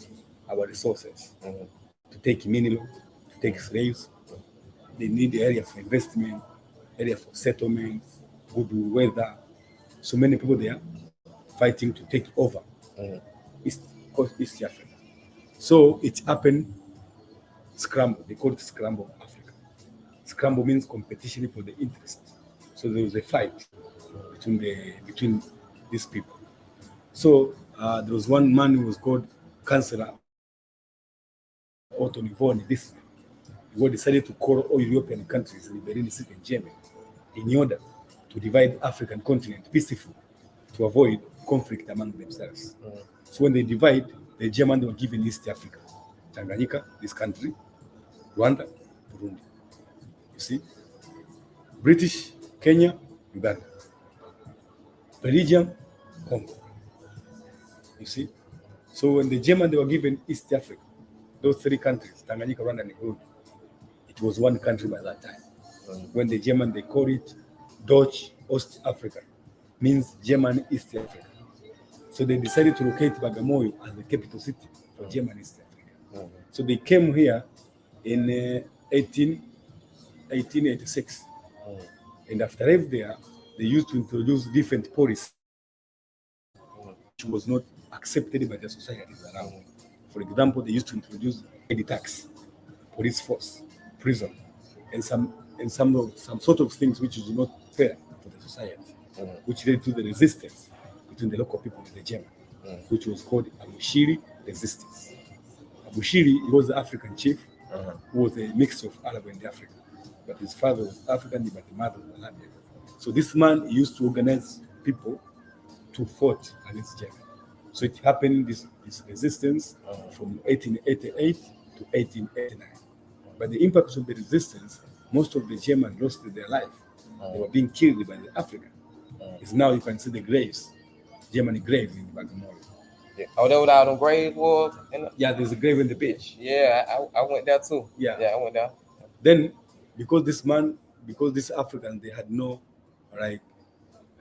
B: our resources, to take mineral, to take slaves. They need the area for investment, area for settlement, good weather. So many people there fighting to take over East Africa. So it happened, scramble. They call it scramble Africa. Scramble means competition for the interest. So there was a fight between these people. So there was one man who was called Councillor Otto Livoni. This man, who decided to call all European countries, Berlin City and Germany, in order to divide African continent peacefully, to avoid conflict among themselves. So when they divide, the Germans were given East Africa, Tanganyika, this country, Rwanda, Burundi. You see, British, Kenya, Uganda, Belgium, Congo. You see, so when the Germans they were given East Africa, those three countries, Tanganyika, Rwanda, and Burundi, it was one country by that time. When the German they call it Deutsch Ost Africa, means German East Africa. So they decided to locate Bagamoyo as the capital city for German East Africa. So they came here in 1886. And after arriving there, they used to introduce different policies which was not accepted by the societies around. For example, they used to introduce head tax, police force, prison, and some sort of things which is not fair for the society, which led to the resistance between the local people and the German, which was called Abushiri resistance. Abushiri was the African chief who was a mix of Arab and African, but his father was African, but the mother was Arabian. So this man used to organize people to fight against Germany. So it happened, this resistance from 1888 to 1889. But the impact of the resistance, most of the Germans lost their life. They were being killed by the African. It's now you can see the graves, German grave in Bagamoyo.
A: Yeah. Oh, that was out on grave was?
B: Yeah, there's a grave in the beach.
A: Yeah, I went there too.
B: Yeah,
A: I went there.
B: Then, because these Africans, they had no, like,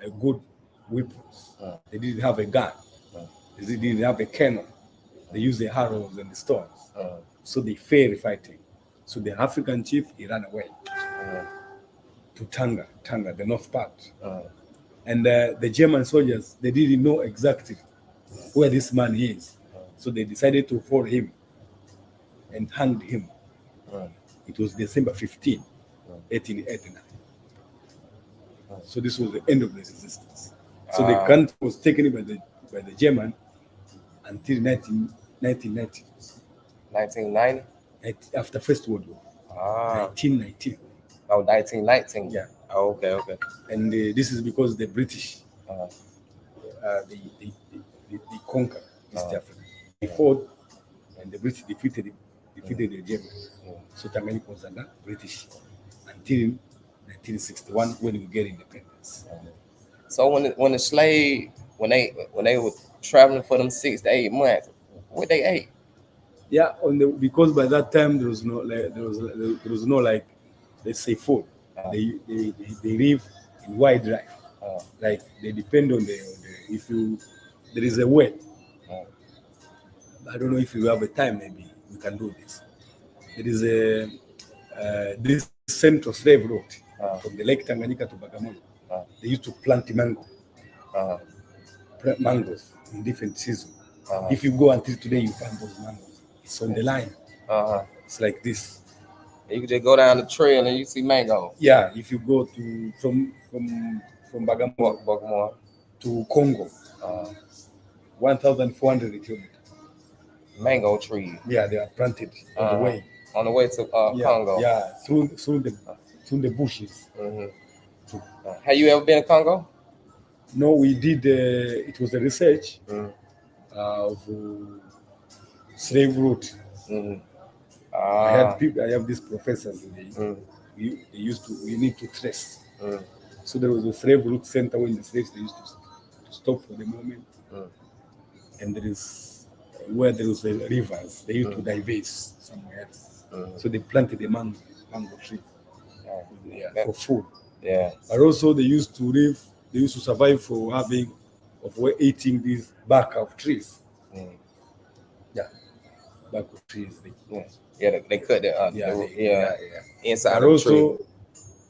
B: a good weapons. They didn't have a gun. They didn't have a cannon. They used the arrows and the stones. So they failed fighting. So the African chief, he ran away to Tanga, the north part. And the German soldiers, they didn't know exactly where this man is. So they decided to follow him and hanged him. It was December 15, 1889. So this was the end of the resistance. So the country was taken by the German until 1990.
A: 1990?
B: After First World War. 1919.
A: Oh, 1919.
B: Yeah.
A: Oh, okay.
B: And this is because the British, they conquered East Africa. they fought, and the British defeated the Germans. So Tanganyika was under British until 1961 when we get independence.
A: So when the slave when they were traveling for them 6 to 8 months, what they ate?
B: Yeah, because by that time there was no like, let's say, food. They live in wide life. Like they depend on the if you there is a well. I don't know if you have a time, maybe we can do this. There is this central slave route from the Lake Tanganyika to Bagamoyo. They used to plant mangoes in different seasons. If you go until today, you find those mangoes. It's on the line. It's like this.
A: You can just go down the trail and you see mango.
B: Yeah, if you go to from Bagamoyo to Congo, 1,400 kilometers.
A: Mango trees.
B: Yeah, they are planted on the way.
A: On the way to Congo.
B: Yeah, through the bushes.
A: Have you ever been to Congo?
B: No, we did. It was a research of slave route. I have these professors. We need to trace. So there was a slave route center when the slaves they used to stop for the moment, and there is where there was rivers. They used to divest somewhere else. So they planted a mango tree for food.
A: Yeah.
B: But also they used to live. They used to survive for eating these bark of trees. Yeah, bark of trees.
A: They cut the inside
B: but
A: of
B: also,
A: the tree.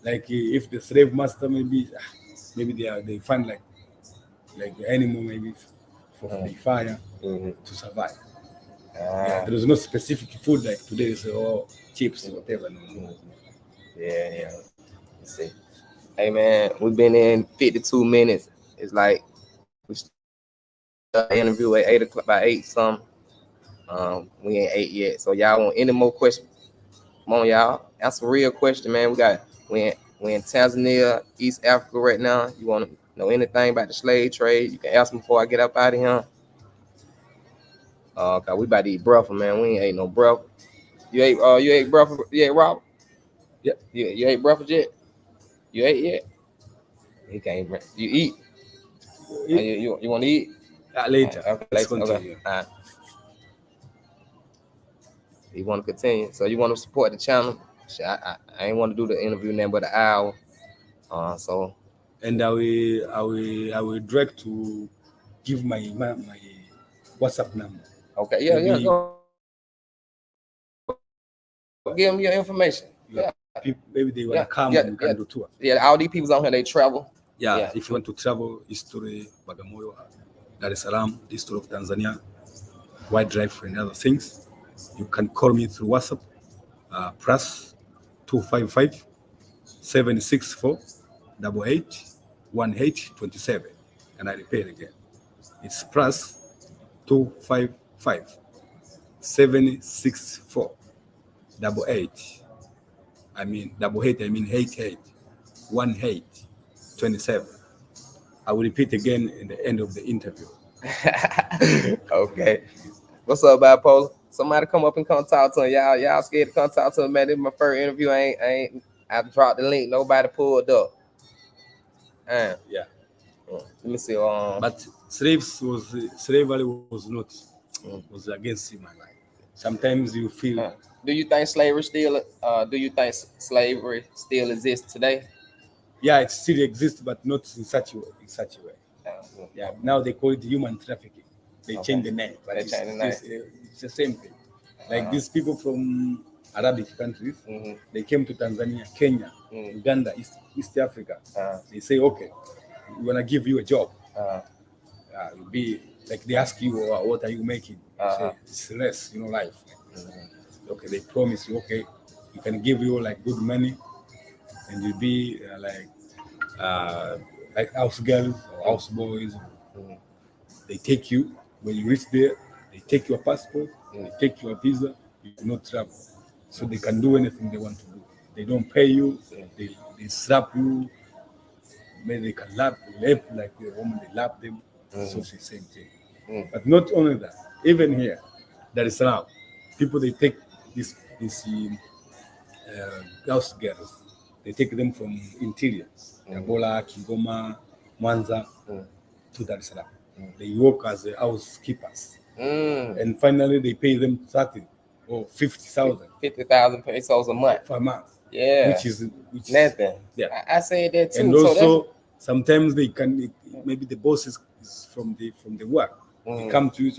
B: Like if the slave master maybe they find like the animal maybe for the fire to survive. There was no specific food like today. They say chips or whatever. No.
A: Yeah. Let's see. Hey man, we've been in 52 minutes. It's like we started the interview at 8 o'clock, by 8 something. We ain't 8 yet. So y'all want any more questions? Come on, y'all. That's a real question, man. We in Tanzania, East Africa right now. You want to know anything about the slave trade? You can ask me before I get up out of here. Cause we about to eat breakfast, man. We ain't ate no breakfast. You ate breakfast? You ate Robert?
B: Yeah.
A: You ate breakfast yet? You ate yet? You can't. You eat? You want to eat?
B: Later.
A: Okay,
B: Let's
A: later.
B: continue.
A: Okay. You want to continue? So you want to support the channel? I ain't want to do the interview now but an hour. So.
B: And I will direct to give my WhatsApp number.
A: Okay. Yeah. Go. Give them your information. Yeah.
B: Maybe they want to come and we can do tour.
A: Yeah, all these people on here, they travel.
B: Yeah. If you want to travel, history, Bagamoyo, Dar es Salaam, history of Tanzania, wide drive and other things, you can call me through WhatsApp, plus 255 764 881827, and I repeat again. It's plus 255 764 88. I mean 1827. I will repeat again in the end of the interview.
A: Okay. What's up, bipolar? Somebody come up and come talk to him. Y'all scared to come talk to him, man. This is my first interview. I dropped the link. Nobody pulled up.
B: Yeah.
A: Let me see.
B: But slavery was against human life. Sometimes you feel.
A: Do you think slavery still exists today?
B: Yeah, it still exists, but not in such a way. Yeah. Now they call it human trafficking. They change the name, but it's the same thing. Like these people from Arabic countries, they came to Tanzania, Kenya, Uganda, East Africa. They say, okay, we want to give you a job. You'll be like, they ask you, what are you making? You say, it's less, life. Okay, they promise you, okay, we can give you like good money, and you'll be like house girls or house boys. They take you when you reach there. They take your passport, they take your visa. You do not travel, so they can do anything they want to do. They don't pay you. They slap you. Maybe they can rape like the woman. They lap them. So it's the same thing. But not only that, Even here, Dar es Salaam, people they take this house girls, they take them from interior, Tabora, Kigoma, Mwanza, to Dar es Salaam. They work as housekeepers, and finally they pay them 30 or 50,000.
A: 50,000 pesos a month.
B: Per month.
A: Yeah,
B: which is
A: nothing.
B: Yeah,
A: I said that too.
B: and also sometimes they can maybe the boss is from the work. They come to you and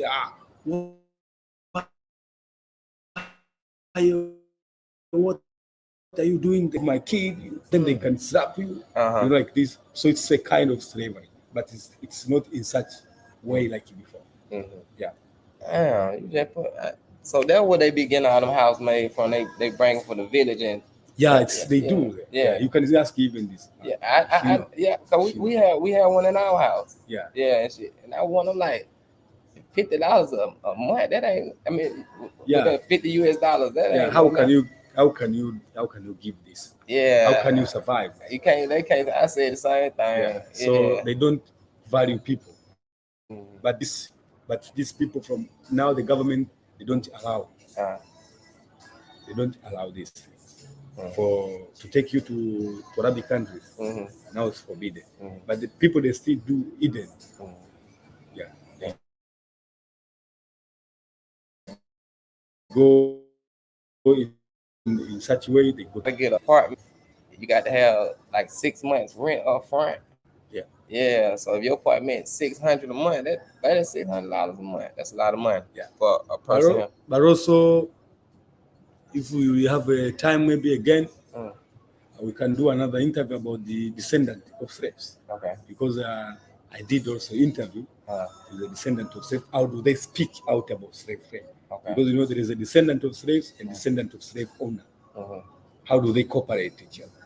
B: say, what are you doing to my kid? Then they can slap you, like this. So it's a kind of slavery, but it's not in such way like before. Yeah.
A: So that's what they be getting all them housemaid from. They bring from the village and
B: they do. Yeah, you can ask even this.
A: So we had one in our house. And shit, and I want them like $50 a month. That ain't. I mean, $50 US. That ain't.
B: How can you give this? How can you survive?
A: You can't. They can't. I said the same thing.
B: So they don't value people. But these people from now, the government, they don't allow this to take you to Arabic countries. Now it's forbidden. But the people, they still do Eden. Go in such a way they go.
A: They get an apartment. You got to have like 6 months rent up front. Yeah. So if your apartment $600 a month, that is $600 a month. That's a lot of money. For a person.
B: But also, if we have a time, maybe again, we can do another interview about the descendant of slaves.
A: Okay.
B: Because I did also interview with the descendant of slaves. How do they speak out about slave trade? Okay. Because there is a descendant of slaves and descendant of slave owner. How do they cooperate each other?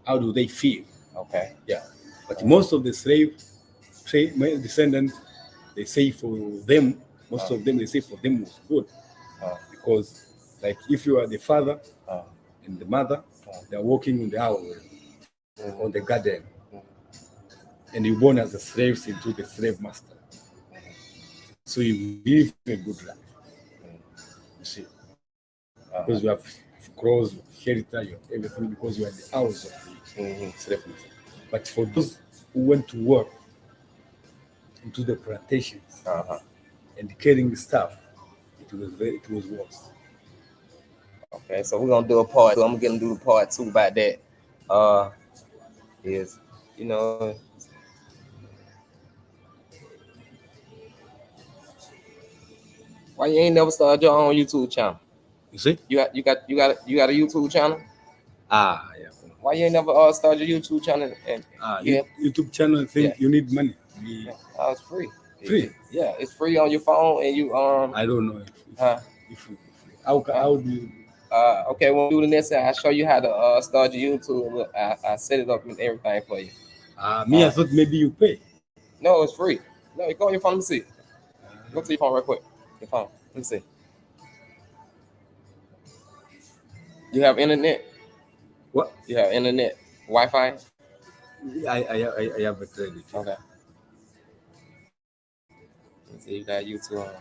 B: How do they feel?
A: Okay.
B: Yeah. But most of the slave descendants, they say for them, most of them, they say for them was good. Because like if you are the father and the mother, they are working on the house, on the garden, and you born as a slave into the slave master. So you live a good life. You see, because you have crows, shelter, you have everything, because you are the house of the slave master. But for those who went to work into the plantations and carrying stuff, it was worse.
A: Okay, so we're gonna do a part 2. I'm gonna do the part 2 about that. Is why you ain't never started your own YouTube channel?
B: You see,
A: you got a YouTube channel.
B: Yeah.
A: Why you ain't never started your YouTube channel? And
B: YouTube channel, I think you need money.
A: It's free.
B: Free.
A: Yeah, it's free on your phone, and you
B: I don't know if how do you?
A: Okay, when we do the next time, I'll show you how to start your YouTube. I set it up and everything for you.
B: I thought maybe you pay.
A: No, it's free. No, you go on your phone. Let me see. Go to your phone real quick. Your phone. Let me see. You have internet?
B: What?
A: You have internet? Wi-Fi?
B: I have a credit.
A: Okay. Let's see, you got YouTube on.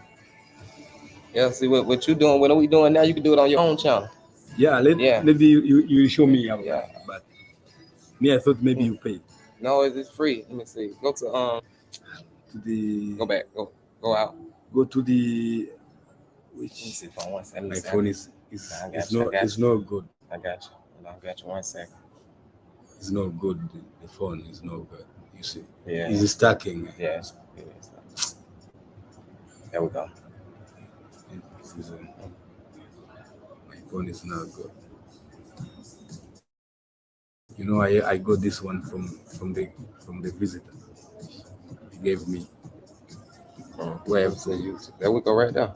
A: Yeah, see what you doing. What are we doing now? You can do it on your own channel.
B: Yeah, maybe you show me how. But me, I thought maybe you pay.
A: No, it's free. Let me see. Go to
B: the.
A: Go back. Go out.
B: Go to the. Which?
A: Let me see phone 1 second.
B: My phone is not good.
A: I got you. I got you 1 second.
B: It's not good. The phone is not good. You see.
A: Yeah.
B: It's stacking.
A: Yeah. There we go.
B: My phone is not good. I got this one from the visitor. He gave me.
A: Where so there we go right there.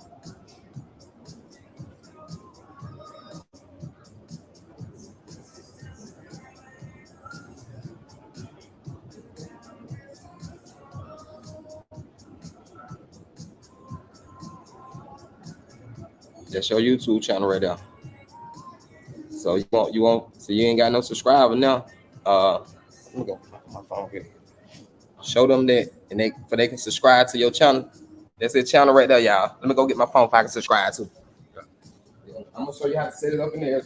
A: That's your YouTube channel right there. So you ain't got no subscriber now. Let me go my phone here. Show them that, and they can subscribe to your channel. That's his channel right there, y'all. Let me go get my phone if I can subscribe to. I'm gonna show you how to set it up in there.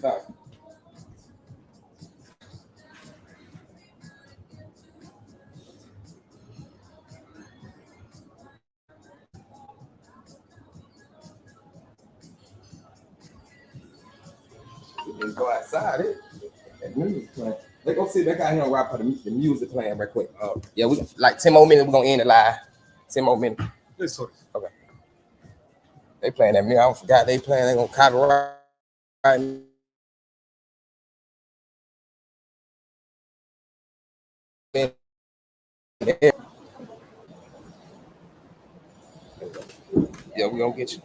A: You go outside it. That music playing. They go see that guy here where I put the music playing right quick. Yeah, we like 10 more minutes. We're gonna end the live. 10 more minutes.
B: Yes, sorry.
A: Okay. They playing that music. I forgot they playing. They gonna copyright me. Yeah, we gonna get you.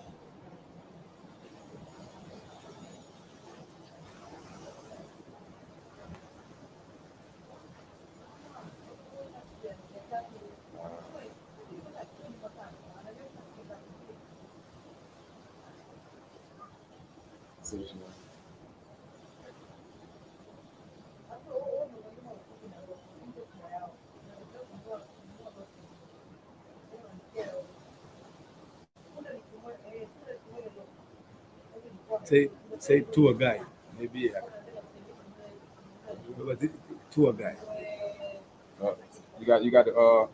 B: Say tour guide, maybe tour guide.
A: You got the hold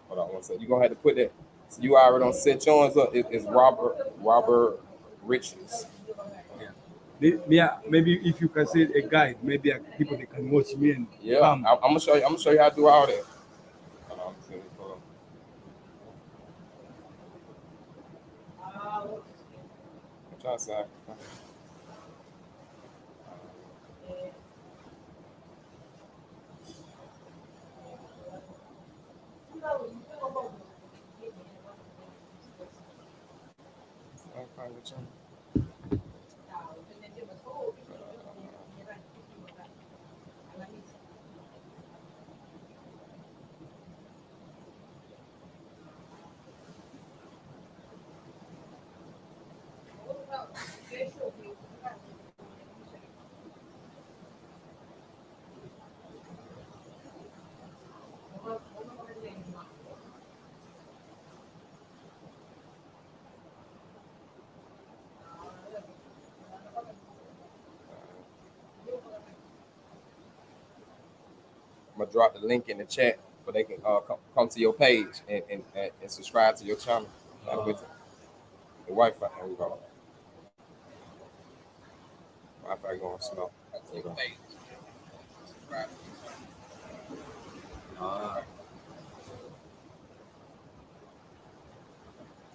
A: on one second. You gonna have to put that. So you already don't set yours up. It's Robert Riches.
B: Yeah, maybe if you can say a guide, maybe people they can watch me and
A: Yeah, I'm gonna show you. I'm gonna show you how to do all that. Hold on, hold on. I'm trying to say. I'm gonna drop the link in the chat so they can come to your page and subscribe to your channel. With the Wi-Fi. There we go. Wi-Fi going slow. There you go.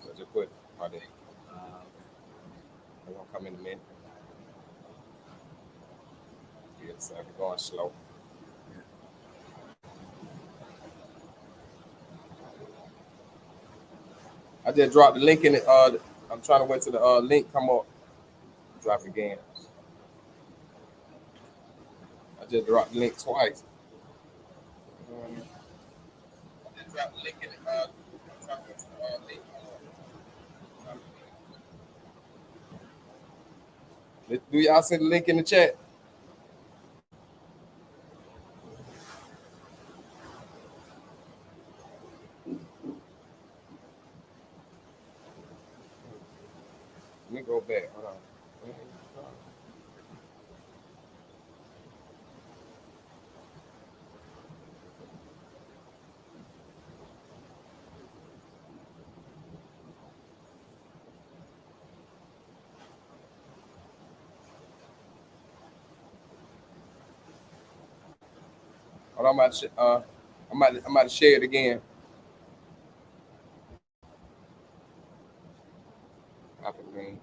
A: So just put right there. They're gonna come in a minute. Yeah, so it's going slow. I just dropped the link in it. I'm trying to wait till the link come up. Drop it again. I just dropped the link twice. I just dropped the link in it. I'm trying to wait till the link come up. Do y'all see the link in the chat? Let me go back. Hold on. Hold on, I'm about to share it again. Copy link.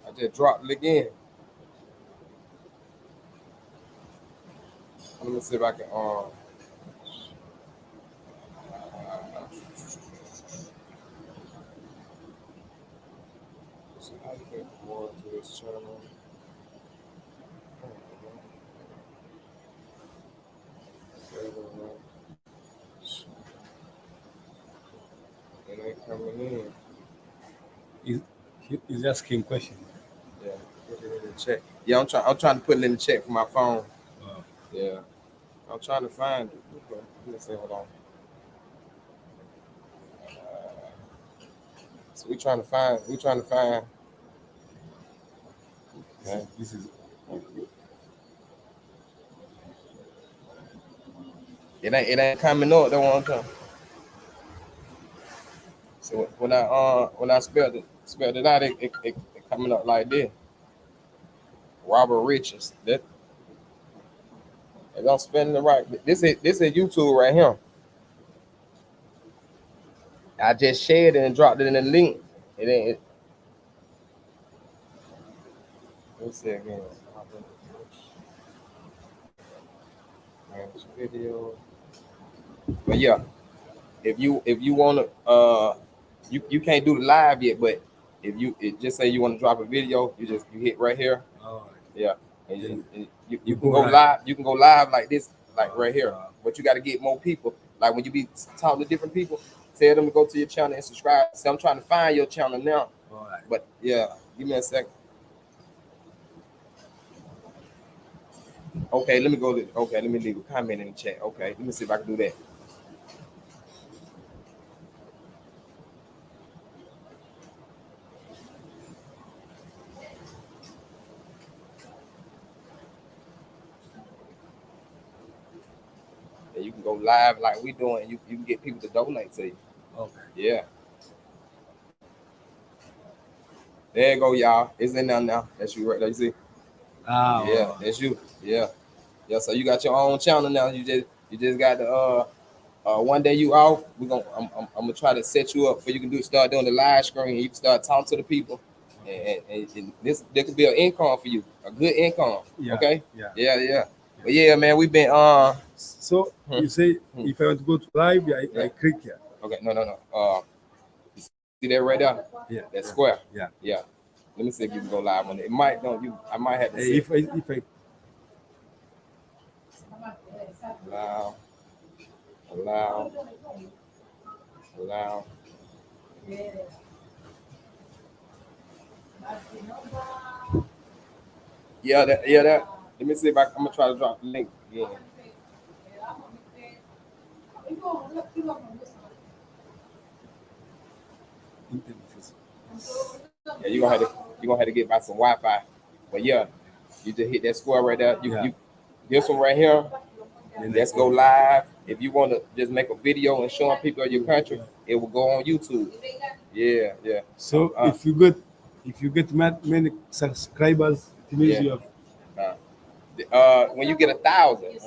A: I just dropped it again. Let me see if I can see how you can more to this channel. It ain't coming in.
B: He's asking question.
A: Yeah. chat. Yeah, I'm trying to put it in the chat from my phone. Yeah, I'm trying to find it. Let me see. Hold on. So we trying to find. Okay.
B: This is
A: It ain't coming up. That one time. So when I spelled it out, it coming up like this. Robert Riches. That if I'm spelling it right. This is YouTube right here. I just shared it and dropped it in the link. It ain't. Let's see again. Video. But yeah, if you wanna you can't do the live yet, but if you just say you want to drop a video, you hit right here. Yeah, and you can go live. You can go live like this, like right here. But you got to get more people. Like when you be talking to different people, tell them to go to your channel and subscribe. So I'm trying to find your channel now. But yeah, give me a second. Okay, let me go. Okay, let me leave a comment in the chat. Okay, let me see if I can do that. And you can go live like we doing. You can get people to donate to you.
B: okay.
A: Yeah. There you go, y'all. It's in there now. That's you right there. You see? Yeah, that's you. Yeah. Yeah. So you got your own channel now. You just got the one day you off. I'm gonna try to set you up for you can start doing the live screen. You can start talking to the people, and there could be an income for you, a good income.
B: Yeah.
A: Okay.
B: Yeah.
A: Yeah. But yeah, man, we've been
B: So you say if I want to go to live, I click here.
A: Okay. No. You see that right there?
B: Yeah.
A: That square.
B: Yeah.
A: Let me see if you can go live on it. It might don't you. I might have to see.
B: If I
A: allow. Yeah, that. Let me see if I'm gonna try to drop the link again. Yeah, you're gonna have to get by some Wi-Fi. But yeah, you just hit that square right there. You this one right here. Let's go live. If you want to just make a video and showing people of your country, it will go on YouTube. Yeah.
B: So if you get many subscribers, it means you have.
A: When you get 1,000,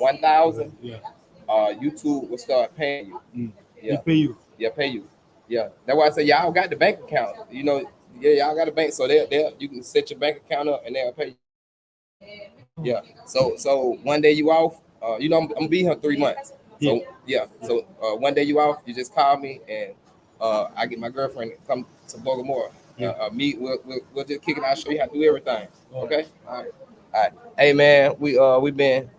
A: YouTube will start paying you.
B: They pay you.
A: Yeah, pay you. Yeah, that's why I say y'all got the bank account. You know, y'all got a bank, so they you can set your bank account up and they'll pay you. Yeah. So one day you off. I'm gonna be here 3 months. So yeah. So one day you off, you just call me and I get my girlfriend to come to Bogomore. Meet. We'll just kick it out, show you how to do everything. Okay. All right. Hey man, we been.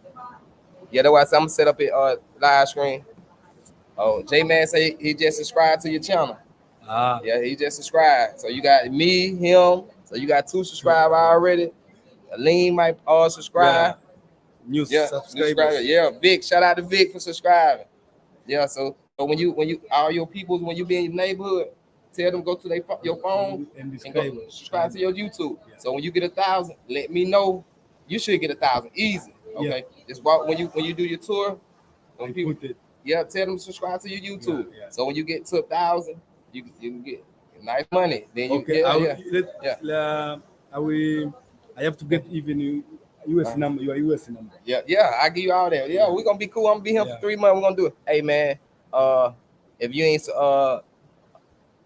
A: Yeah, that's why I said I'm gonna set up a live screen. Oh, J Man say he just subscribed to your channel. Yeah, he just subscribed. So you got me, him. So you got 2 subscribers already. Aline might subscribe.
B: New subscribers.
A: Yeah, Vic. Shout out to Vic for subscribing. Yeah, so when you all your peoples when you be in your neighborhood, tell them go to your phone and go subscribe to your YouTube. So when you get 1,000, let me know. You should get 1,000 easy. Okay, just when you do your tour, when people tell them to subscribe to your YouTube. So when you get to 1,000, you can get nice money. Then you
B: I have to get even US number, your US number.
A: Yeah, I give you all that. Yeah, we're gonna be cool. I'm gonna be here for 3 months. We're gonna do it. Hey man, if you ain't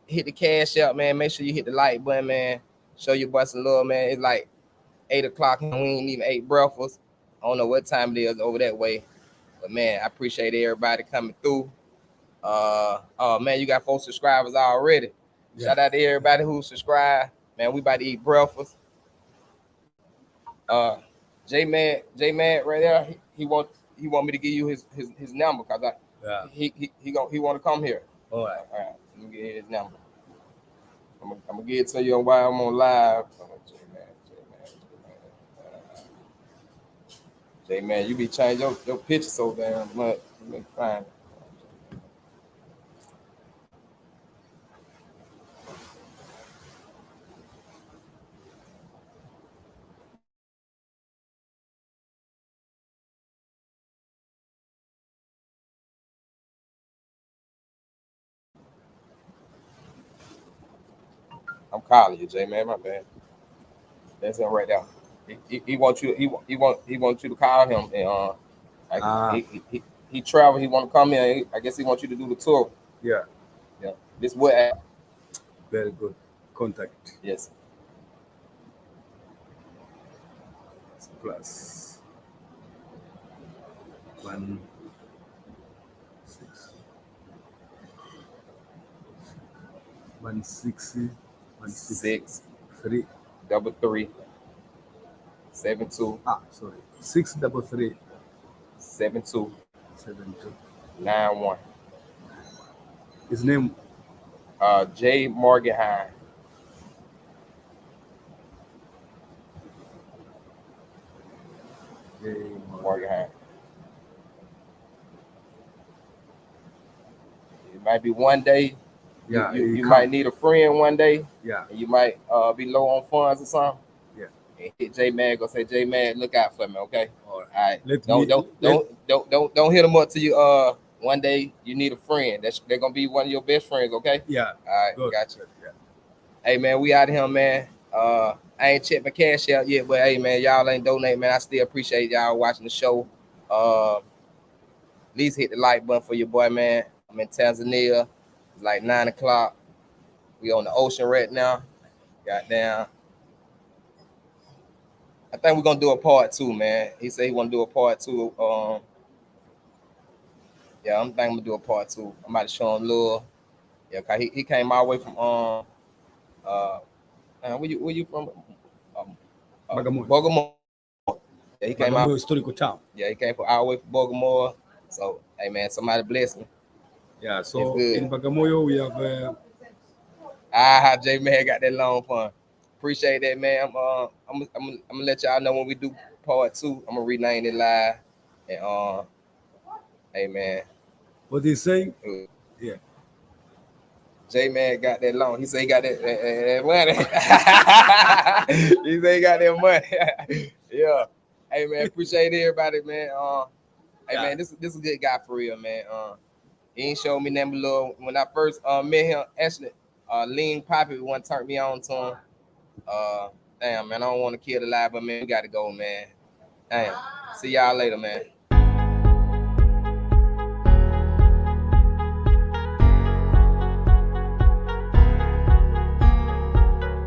A: hit the cash out, man, make sure you hit the like button, man. Show your boy some love, man. It's like 8 o'clock and we ain't even ate breakfast. I don't know what time it is over that way. But man, I appreciate everybody coming through. Oh man, you got 4 subscribers already. Shout out to everybody who subscribed. Man, we about to eat breakfast. J Man right there, he want me to give you his number because he want to come here. All right. Let me get his number. I'm gonna give it to you while I'm on live. J man, you be changing your picture so damn much. You been fine. I'm calling you, J man. My bad. That's him right there. He wants you. He wants you to call him and
B: Ah,
A: he travel. He want to come in. I guess he wants you to do the tour.
B: yeah,
A: Yeah. This what app?
B: very good. Contact
A: Yes.
B: plus 1 6 160
A: 6
B: 3.
A: double 3 7 2
B: Ah, sorry. 633
A: 7 2
B: 72.
A: 9 1.
B: His name.
A: J Morgan High. Morgan High. It might be one day.
B: Yeah, he
A: You
B: come.
A: might need a friend one day.
B: Yeah,
A: And you might be low on funds or something.
B: yeah.
A: And hit J Man, go say, J Man, look out for me, okay?
B: All right.
A: All right.
B: Let
A: Don't
B: me
A: don't
B: let.
A: don't hit them up till you one day you need a friend. They're gonna be one of your best friends, okay?
B: Yeah.
A: All right,
B: Good.
A: gotcha.
B: Good, yeah.
A: Hey man, we out of here, man. I ain't checked my cash out yet, but hey man, y'all ain't donate, man. I still appreciate y'all watching the show. At least hit the like button for your boy, man. I'm in Tanzania. It's like 9 o'clock. We on the ocean right now. Goddamn. I think we're gonna do a part two, man. He said he wanna do a part two. Yeah, I'm thinking I'm gonna do a part two. I'm about to show him love. Yeah, cause he came all the way from uh where you from?
B: Bagamoyo.
A: Bogomore. Yeah, he came out.
B: Bagamoyo historical town.
A: Yeah, he came from all the way from Bogomore. So hey man, somebody bless me.
B: Yeah.
A: It's
B: So
A: good.
B: in Bagamoyo we have.
A: J man got that long fun. Appreciate that, man. I'm gonna let y'all know when we do part two. I'm gonna rename it live. And hey man,
B: What he's saying?
A: uh,
B: Yeah.
A: J Man got that loan. He said he got that money. He said he got that money. Yeah. Hey man, appreciate everybody, man. Hey
B: Yeah.
A: man, this is a good guy for real, man. He ain't showed me nothing but love. When I first met him, actually, Lean Poppy one turned me on to him. Damn man, I don't want to kill the live, but man, we gotta go, man. Damn. See y'all later, man.